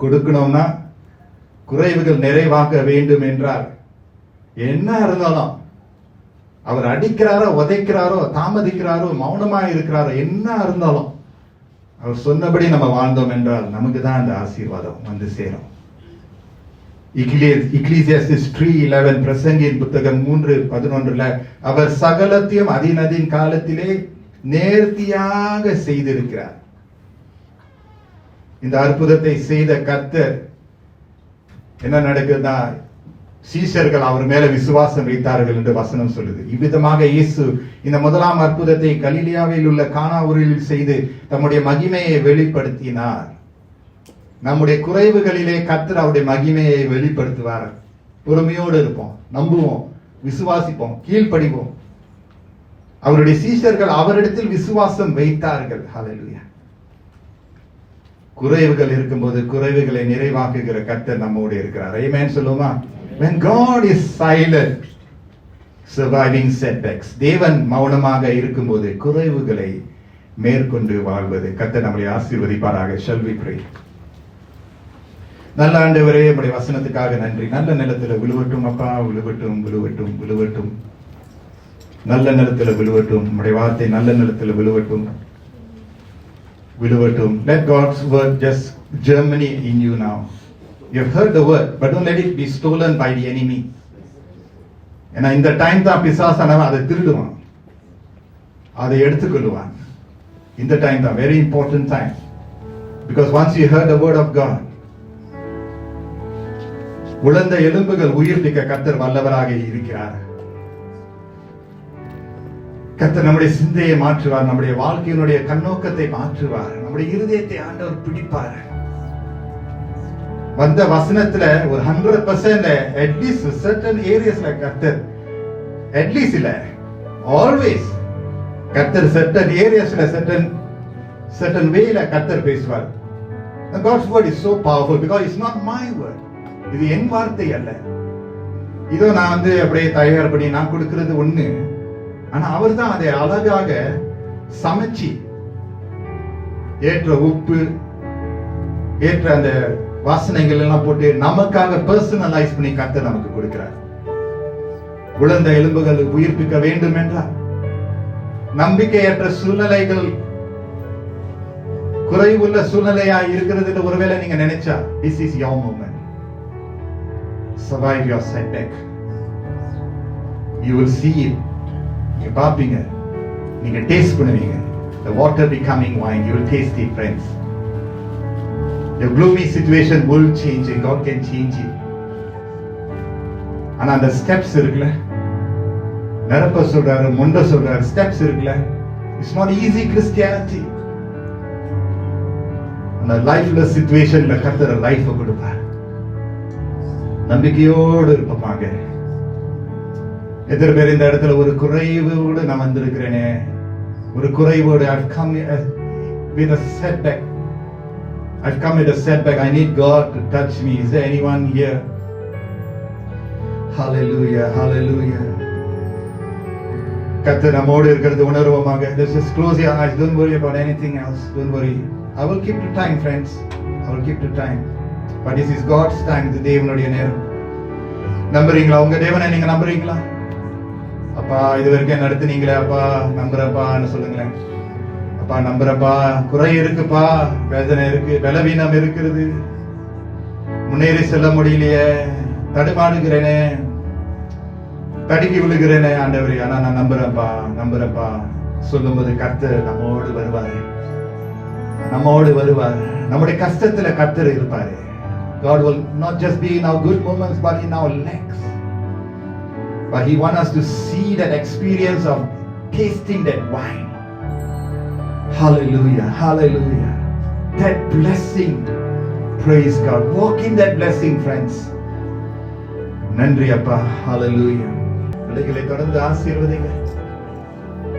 கொடுக்கணும்னா, குறைவுகள் நிறைவாக்க வேண்டும் என்றால், என்ன இருந்தாலும் அவர் அடிக்கிறாரோ, உதைக்கிறாரோ, தாமதிக்கிறாரோ, மௌனமா இருக்கிறாரோ, என்ன இருந்தாலும் அவர் சொன்னபடி நம்ம வாழ்ந்தோம் என்றால் நமக்கு தான் அந்த ஆசீர்வாதம் வந்து சேரும். Ecclesiastes 3:11 பிரசங்கியின் புத்தகம் 3:11 அவர் சகலத்தையும் அதினதின் காலத்திலே நேர்த்தியாக செய்திருக்கிறார். இந்த அற்புதத்தை செய்த கர்த்தர் என்ன நடக்குதுன்னா, சீஷர்கள் அவர் மேல விசுவாசம் வைத்தார்கள் என்று வசனம் சொல்லுது. இவ்விதமாக இயேசு இந்த முதலாம் அற்புதத்தை கலிலியாவில் உள்ள கானா ஊரில் செய்து தம்முடைய மகிமையை வெளிப்படுத்தினார். நம்முடைய குறைவுகளிலே கர்த்தர் அவருடைய மகிமையை வெளிப்படுத்துவார். பொறுமையோடு இருப்போம், நம்புவோம், விசுவாசிப்போம், கீழ்ப்படிவோம். அவருடைய சீஷர்கள் அவரிடத்தில் விசுவாசம் வைத்தார்கள். ஹல்லேலூயா. குறைவுகள் இருக்கும்போது குறைவுகளை நிறைவாக்குகிற கர்த்தர் நம்மோடு இருக்கிறார். ஆமென் சொல்லுமா? When God is silent, surviving setbacks. தேவன் மௌனமாக இருக்கும்போது குறைவுகளை மேற்கொண்டு வாழ்வது. கர்த்தர் நம்மை ஆசீர்வதிப்பாராக. Shall we pray? நல்ல ஆண்டவரே, உம்முடைய வசனத்துக்காக நன்றி. நல்ல நிலத்தில் விழுவட்டும் அப்பா, விழுவட்டும் விழுவட்டும் விழுவட்டும். நல்ல நிலத்தில் விழுவட்டும். உம்முடைய வார்த்தை நல்ல நிலத்தில் விழுவட்டும் விழுவட்டும். Let God's word just germinate in you now. You have heard the word, but don't let it be stolen by the enemy. ஏன்னா இந்த டைம் தான் பிசாசானவன் அதை திருடுவான், அதை எடுத்துக்கொள்வான். இந்த டைம் தான் very important time, because once you heard the word of God, உலர்ந்த எலும்புகள் உயிர்ப்பிக்க கர்த்தர் வல்லவராக இருக்கிறார். கர்த்தர் நம்முடைய சிந்தையை மாற்றுவார், நம்முடைய வாழ்க்கையினுடைய கண்ணோக்கத்தை மாற்றுவார், நம்முடைய இருதயத்தை ஆண்டவர் பிடிப்பார். வந்த வசனத்துல ஒரு 100% at least certain areasல கர்த்தர், at least இல்ல, always கர்த்தர் certain areasல certain wayல கர்த்தர் பேசுவார். And God's word is so powerful because it's not my word. இது என் வார்த்தை அல்ல. இதோ நான் அப்படியே தயார் பண்ணி நான் கொடுக்கிறது ஒண்ணு, ஆனா அவர் தான் அதை அழகாக சமைச்சு ஏற்ற உப்பு, ஏற்ற அந்த வாசனைகள் எல்லாம் போட்டு நமக்காக பர்சனலைஸ் பண்ணி கர்த்தர் நமக்கு கொடுக்கிறார். உலர்ந்த எலும்புகள் உயிர்ப்பிக்க வேண்டும் என்றால், நம்பிக்கையற்ற சூழ்நிலைகள், குறைவுள்ள சூழ்நிலையா இருக்கிறது ஒருவேளை நீங்க நினைச்சா, this is your moment. survive your setback. You will see it. நீங்க பாப்பீங்க, நீங்க டேஸ்ட் பண்ணுவீங்க. The water becoming wine, you will taste it, friends. Your gloomy situation will change and God can change it. ஆனா அந்த steps இருக்குல்ல, நிரப்ப சொல்றாரு, முண்ட சொல்றாரு, ஸ்டெப்ஸ் இருக்குல்ல, இட்ஸ் நாட் ஈஸி கிறிஸ்டியானிட்டி. அந்த லைஃப்ல சிச்சுவேஷன்ல கர்த்தர் லைஃப் கொடுப்பார். நம்பிக்கையோடு இருப்பமாக. எத்தனை பேர் இந்த இடத்துல ஒரு குறைவோடு நான் வந்திருக்கிறேனே, ஒரு குறைவோடு, I've come with a setback. I've come with a setback. I need God to touch me. Is there anyone here? Hallelujah, hallelujah. கர்த்தர் நம்மோடு இருக்கிறது உணர்வோமாக. Just close your eyes. Don't worry about anything else. Don't worry. I will keep the time, friends. I will keep the time. But this is God's time. இது தேவனுடைய நேரம். நம்புறீங்களா? உங்க தேவனை நீங்க நம்புறீங்களா? அப்பா, இது வரைக்கும் நடத்துனீங்களே அப்பா, நம்புறப்பான்னு சொல்லுங்களேன். அப்பா நம்புறப்பா, குறை இருக்குப்பா, வேதனை இருக்கு, பலவீனம் இருக்கிறது, முன்னேறி செல்ல முடியலையே, தடுமாறுகிறேனே, தடுக்கி விழுகிறேனே ஆண்டவரே, ஆனா நான் நம்புறேன்ப்பா, நம்புறேன்ப்பா சொல்லும்போது கர்த்தர் நம்மோடு வருவாரு, நம்மோடு வருவாரு. நம்முடைய கஷ்டத்துல கர்த்தர் இருப்பாரு. God will not just be in our good moments but in our lacks. But He wants us to see that experience of tasting that wine. Hallelujah, hallelujah. That blessing. Praise God. Walk in that blessing, friends. நன்றி அப்பா. Hallelujah. பிள்ளைகளை தொடர்ந்து ஆசீர்வதிங்க.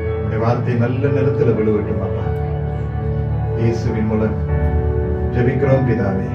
உங்களுடைய வார்த்தை நல்ல நிலத்தில் விழுவட்டும் அப்பா. இயேசுவின் மூலம் ஜெபிக்கிறோம் பிதாவே.